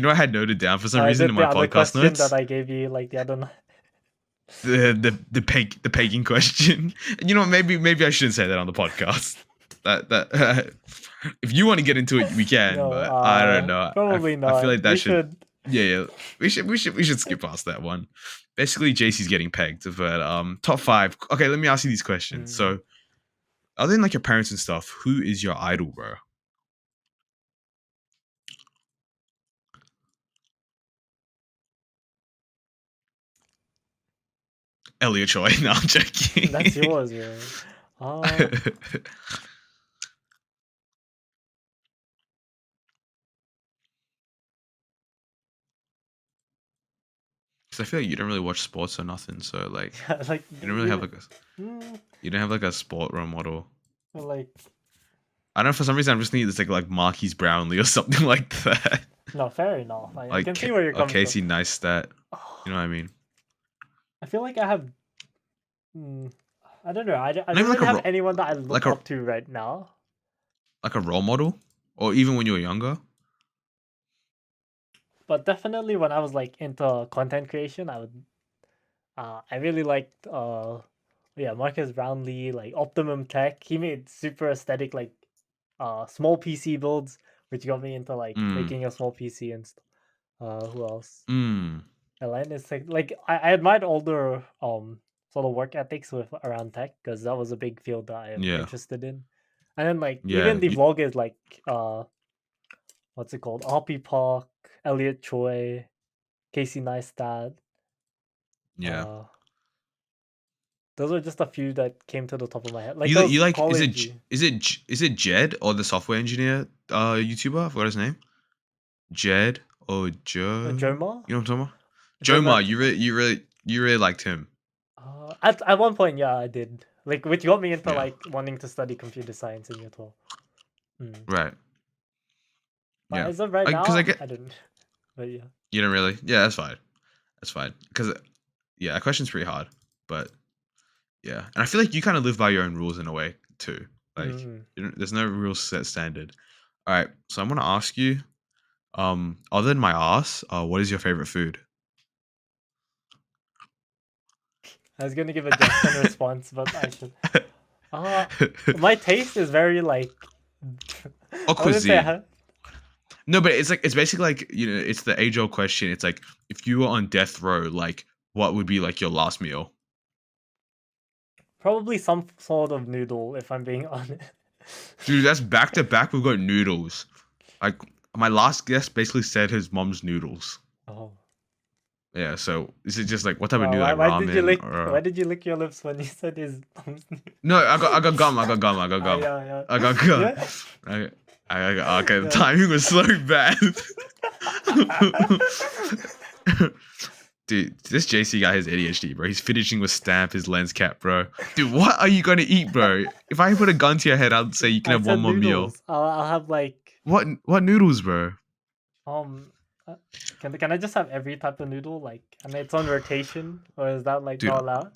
Speaker 1: I had noted down for some
Speaker 2: Is
Speaker 1: reason
Speaker 2: it
Speaker 1: in
Speaker 2: the
Speaker 1: my
Speaker 2: other
Speaker 1: podcast
Speaker 2: question that
Speaker 1: notes,
Speaker 2: I gave you like the other night?
Speaker 1: the pegging question. Maybe I shouldn't say that on the podcast. That if you want to get into it, we can,
Speaker 2: No,
Speaker 1: but I don't know.
Speaker 2: probably
Speaker 1: I feel
Speaker 2: not.
Speaker 1: like
Speaker 2: We
Speaker 1: that should.
Speaker 2: should.
Speaker 1: Yeah, we should skip past that one. Basically, JC's getting pegged, but top five. Okay, let me ask you these questions.
Speaker 2: Mm.
Speaker 1: So, other than like your parents and stuff, who is your idol, bro? Elliot Choi. No, I'm
Speaker 2: That's
Speaker 1: joking.
Speaker 2: yours, bro. Uh,
Speaker 1: Because I feel like you don't really watch sports or nothing, so like
Speaker 2: yeah, like
Speaker 1: you don't really have
Speaker 2: mm,
Speaker 1: a sport role model.
Speaker 2: like
Speaker 1: I don't know, for some reason I'm just thinking it's like Marquise Brownlee or something like that.
Speaker 2: no, fair enough. I
Speaker 1: Like
Speaker 2: can see where you're
Speaker 1: or
Speaker 2: coming from.
Speaker 1: Casey Neistat. You know
Speaker 2: Oh,
Speaker 1: what I mean?
Speaker 2: I feel like I have. Mm, I don't know. I
Speaker 1: Not
Speaker 2: don't
Speaker 1: even
Speaker 2: really have anyone that I
Speaker 1: like
Speaker 2: look
Speaker 1: a
Speaker 2: up to right now.
Speaker 1: like a role model, or even when you were younger.
Speaker 2: But definitely when I was like into content creation, I really liked yeah, Marcus Brownlee, like Optimum Tech. He made super aesthetic like small PC builds, which got me into like
Speaker 1: Mm,
Speaker 2: making a small PC and stuff. Who else?
Speaker 1: mm,
Speaker 2: Elaine is like I admired older sort of work ethics with around tech because that was a big field that I am
Speaker 1: yeah,
Speaker 2: interested in. And then like even
Speaker 1: yeah,
Speaker 2: the vloggers like what's it called? RP Park, Elliot Choi, Casey Neistat.
Speaker 1: yeah.
Speaker 2: Uh those are just a few that came to the top of my head. Like
Speaker 1: You
Speaker 2: those
Speaker 1: like
Speaker 2: college
Speaker 1: is it Jed or the software engineer YouTuber? I forgot his name. Jed or Joe?
Speaker 2: Joma?
Speaker 1: You know what I'm talking about?
Speaker 2: Joma
Speaker 1: Joma. You really liked him,
Speaker 2: at one point, yeah, I did. Like which got me into
Speaker 1: yeah.
Speaker 2: like wanting to study computer science in year 12. Mm.
Speaker 1: Right,
Speaker 2: But
Speaker 1: yeah.
Speaker 2: as of right
Speaker 1: Because I
Speaker 2: now,
Speaker 1: get
Speaker 2: I didn't. But yeah.
Speaker 1: you don't really. Yeah, that's fine. That's fine. Because yeah, that question's pretty hard, but yeah, and I feel like you kind of live by your own rules in a way too. Like,
Speaker 2: Mm-mm.
Speaker 1: there's no real set standard. All right, so I'm gonna ask you, other than my ass, what is your favorite food?
Speaker 2: I was gonna give a Jackson response, but I should. Uh my taste is very like
Speaker 1: Or
Speaker 2: I wouldn't say
Speaker 1: cuisine? No, but it's basically like it's the age old question. It's like if you were on death row, like what would be like your last meal?
Speaker 2: probably some sort of noodle if I'm being honest.
Speaker 1: Dude, that's back to back. We've got noodles. Like my last guest basically said his mom's noodles.
Speaker 2: Oh.
Speaker 1: Yeah, so is it just like what type of
Speaker 2: Wow,
Speaker 1: noodle? Like
Speaker 2: why did you
Speaker 1: ramen
Speaker 2: lick
Speaker 1: or?
Speaker 2: why did you lick your lips when you said his mom's name?
Speaker 1: No, I got gum. I got gum. I got
Speaker 2: Ah
Speaker 1: gum.
Speaker 2: yeah, yeah.
Speaker 1: I got gum.
Speaker 2: Yeah.
Speaker 1: I, okay, the
Speaker 2: Yeah.
Speaker 1: timing was so bad. Dude, this JC guy has ADHD, bro. He's finishing with stamp his lens cap, bro. Dude, what are you gonna eat, bro? If I put a gun to your head, I'd say you can
Speaker 2: I
Speaker 1: have one
Speaker 2: said
Speaker 1: more meal.
Speaker 2: noodles. I'll have like
Speaker 1: What noodles, bro?
Speaker 2: um Uh, can I just have every type of noodle like and it's on rotation, or is that like
Speaker 1: Dude,
Speaker 2: not allowed?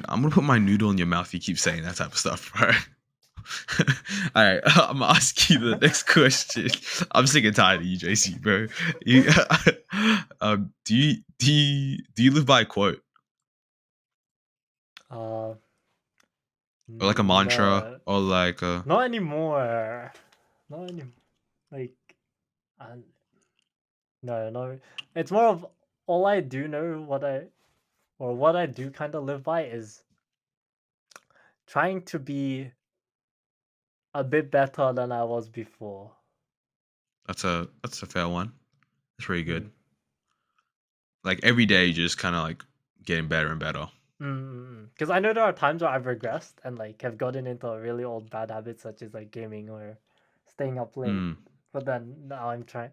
Speaker 1: I'm gonna put my noodle in your mouth. You keep saying that type of stuff, bro. All right, I'm gonna ask you the next question. I'm sick and tired of you, JC, bro. You, do you live by a quote
Speaker 2: Uh,
Speaker 1: or like a mantra
Speaker 2: no,
Speaker 1: or like
Speaker 2: not anymore. Not anymore. Like, uh, no, no. It's more of all I do know what I do kind of live by is trying to be a bit better than I was before.
Speaker 1: that's a fair one. That's pretty good.
Speaker 2: Mm.
Speaker 1: Like every day, just kind of like getting better and better.
Speaker 2: Because I know there are times where I've regressed and like have gotten into a really old bad habits such as like gaming or staying up late.
Speaker 1: Mm,
Speaker 2: But then now I'm trying,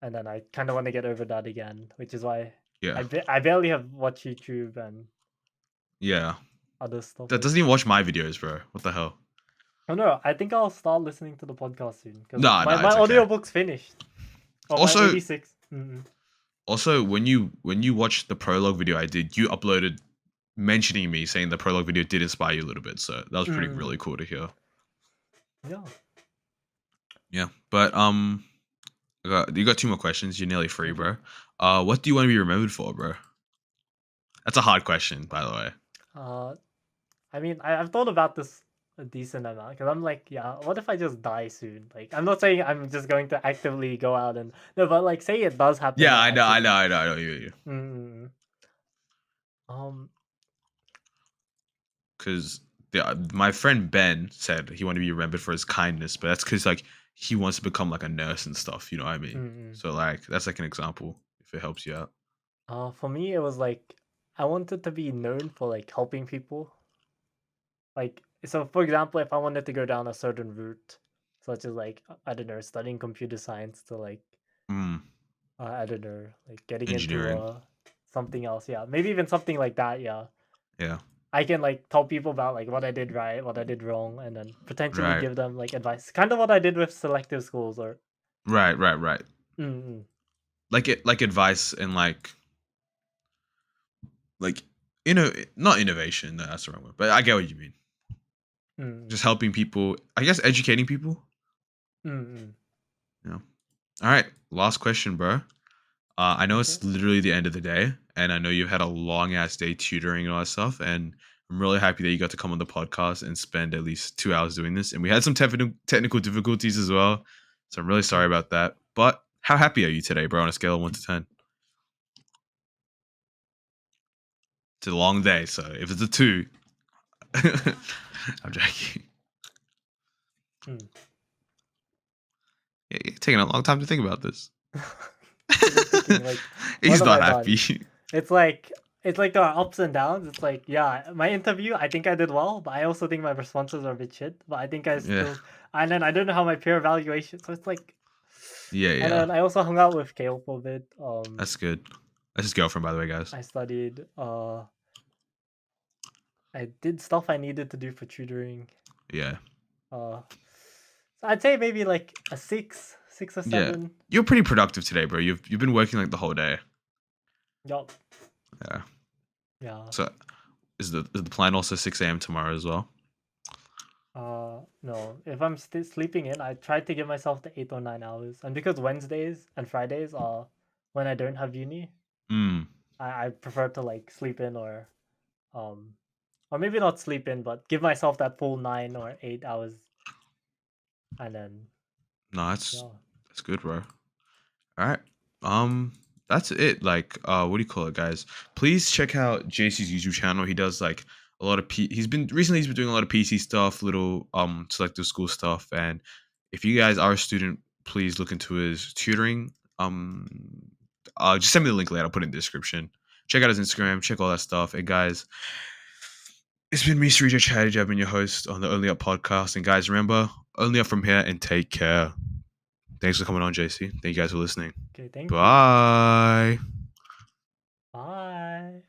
Speaker 2: and then I kind of want to get over that again, which is why
Speaker 1: yeah,
Speaker 2: I barely have watched YouTube and
Speaker 1: yeah.
Speaker 2: other stuff
Speaker 1: That
Speaker 2: like.
Speaker 1: doesn't even watch my videos, bro. What the hell?
Speaker 2: Oh no, I think I'll start listening to the podcast soon because
Speaker 1: Nah,
Speaker 2: my
Speaker 1: nah,
Speaker 2: my
Speaker 1: it's okay.
Speaker 2: audiobook's finished. Oh, my
Speaker 1: Also,
Speaker 2: 86. Mm-mm.
Speaker 1: also, when you watched the prologue video I did, you uploaded mentioning me saying the prologue video did inspire you a little bit. So that was pretty
Speaker 2: Mm.
Speaker 1: really cool to hear.
Speaker 2: Yeah.
Speaker 1: Yeah, but you got two more questions. You're nearly free,
Speaker 2: Okay.
Speaker 1: bro. What do you want to be remembered for, bro? That's a hard question, by the way.
Speaker 2: Uh, I mean, I've thought about this a decent amount because I'm like, yeah, what if I just die soon? Like, I'm not saying I'm just going to actively go out and no, but like, say it does happen
Speaker 1: Yeah,
Speaker 2: by
Speaker 1: I know, I know,
Speaker 2: accident.
Speaker 1: I know, I know. You.
Speaker 2: Mm. Um.
Speaker 1: Because my friend Ben said he wanted to be remembered for his kindness, but that's because like he wants to become like a nurse and stuff. You know what I mean?
Speaker 2: Mm.
Speaker 1: So like that's like an example if it helps you out.
Speaker 2: For me, it was like I wanted to be known for like helping people. Like, so for example, if I wanted to go down a certain route, such as like I don't know, studying computer science to like
Speaker 1: Mm,
Speaker 2: I don't know, like getting into
Speaker 1: engineering.
Speaker 2: something else. Yeah, maybe even something like that. Yeah,
Speaker 1: Yeah.
Speaker 2: I can like tell people about like what I did right, what I did wrong, and then potentially
Speaker 1: Right.
Speaker 2: give them like advice. Kind of what I did with selective schools or.
Speaker 1: Right. Right. Right.
Speaker 2: Mm.
Speaker 1: Like advice and like not innovation. No, that's the wrong word. But I get what you mean.
Speaker 2: Mm.
Speaker 1: Just helping people. I guess educating people.
Speaker 2: Mm.
Speaker 1: You know. All right. Last question, bro. I know
Speaker 2: Okay.
Speaker 1: it's literally the end of the day, and I know you've had a long ass day tutoring and all that stuff. And I'm really happy that you got to come on the podcast and spend at least 2 hours doing this. And we had some technical difficulties as well, so I'm really sorry
Speaker 2: Mm.
Speaker 1: about that. But how happy are you today, bro? On a scale of 1 to 10, it's a long day. So if it's a 2, I'm joking.
Speaker 2: Mm.
Speaker 1: Yeah, you're taking a long time to think about this.
Speaker 2: Because I'm thinking like, what
Speaker 1: He's
Speaker 2: have
Speaker 1: not
Speaker 2: I done?
Speaker 1: happy.
Speaker 2: It's like there are ups and downs. It's like yeah, my interview I think I did well, but I also think my responses are a bit shit. But I think I
Speaker 1: Yeah,
Speaker 2: still and then I don't know how my peer evaluation. So it's like,
Speaker 1: yeah,
Speaker 2: and
Speaker 1: yeah.
Speaker 2: then I also hung out with Kale for a bit.
Speaker 1: That's good. That's his girlfriend, by the way, guys.
Speaker 2: I studied. I did stuff I needed to do for tutoring.
Speaker 1: Yeah,
Speaker 2: So I'd say maybe like a 6 or
Speaker 1: yeah.
Speaker 2: 7.
Speaker 1: You're pretty productive today, bro. You've been working like the whole day.
Speaker 2: Yup.
Speaker 1: Yeah.
Speaker 2: Yeah.
Speaker 1: So is the plan also 6 a.m. tomorrow as well?
Speaker 2: No. If I'm still sleeping in, I try to give myself the 8 or 9 hours. And because Wednesdays and Fridays are when I don't have uni,
Speaker 1: Mm.
Speaker 2: I prefer to like sleep in um or maybe not sleep in, but give myself that full 9 or 8 hours and then
Speaker 1: No, that's
Speaker 2: yeah.
Speaker 1: that's good, bro. All right. That's it. Like, what do you call it, guys? Please check out JC's YouTube channel. He does like a lot of he's been doing a lot of PC stuff, little selective school stuff. And if you guys are a student, please look into his tutoring. Just send me the link later. I'll put it in the description. Check out his Instagram. Check all that stuff. And guys, it's been me, Srija Chatterjee. I've been your host on the Only Up podcast. And guys, remember, only up from here and take care. Thanks for coming on, JC. Thank you guys for listening.
Speaker 2: Okay, thank you.
Speaker 1: Bye.
Speaker 2: Bye.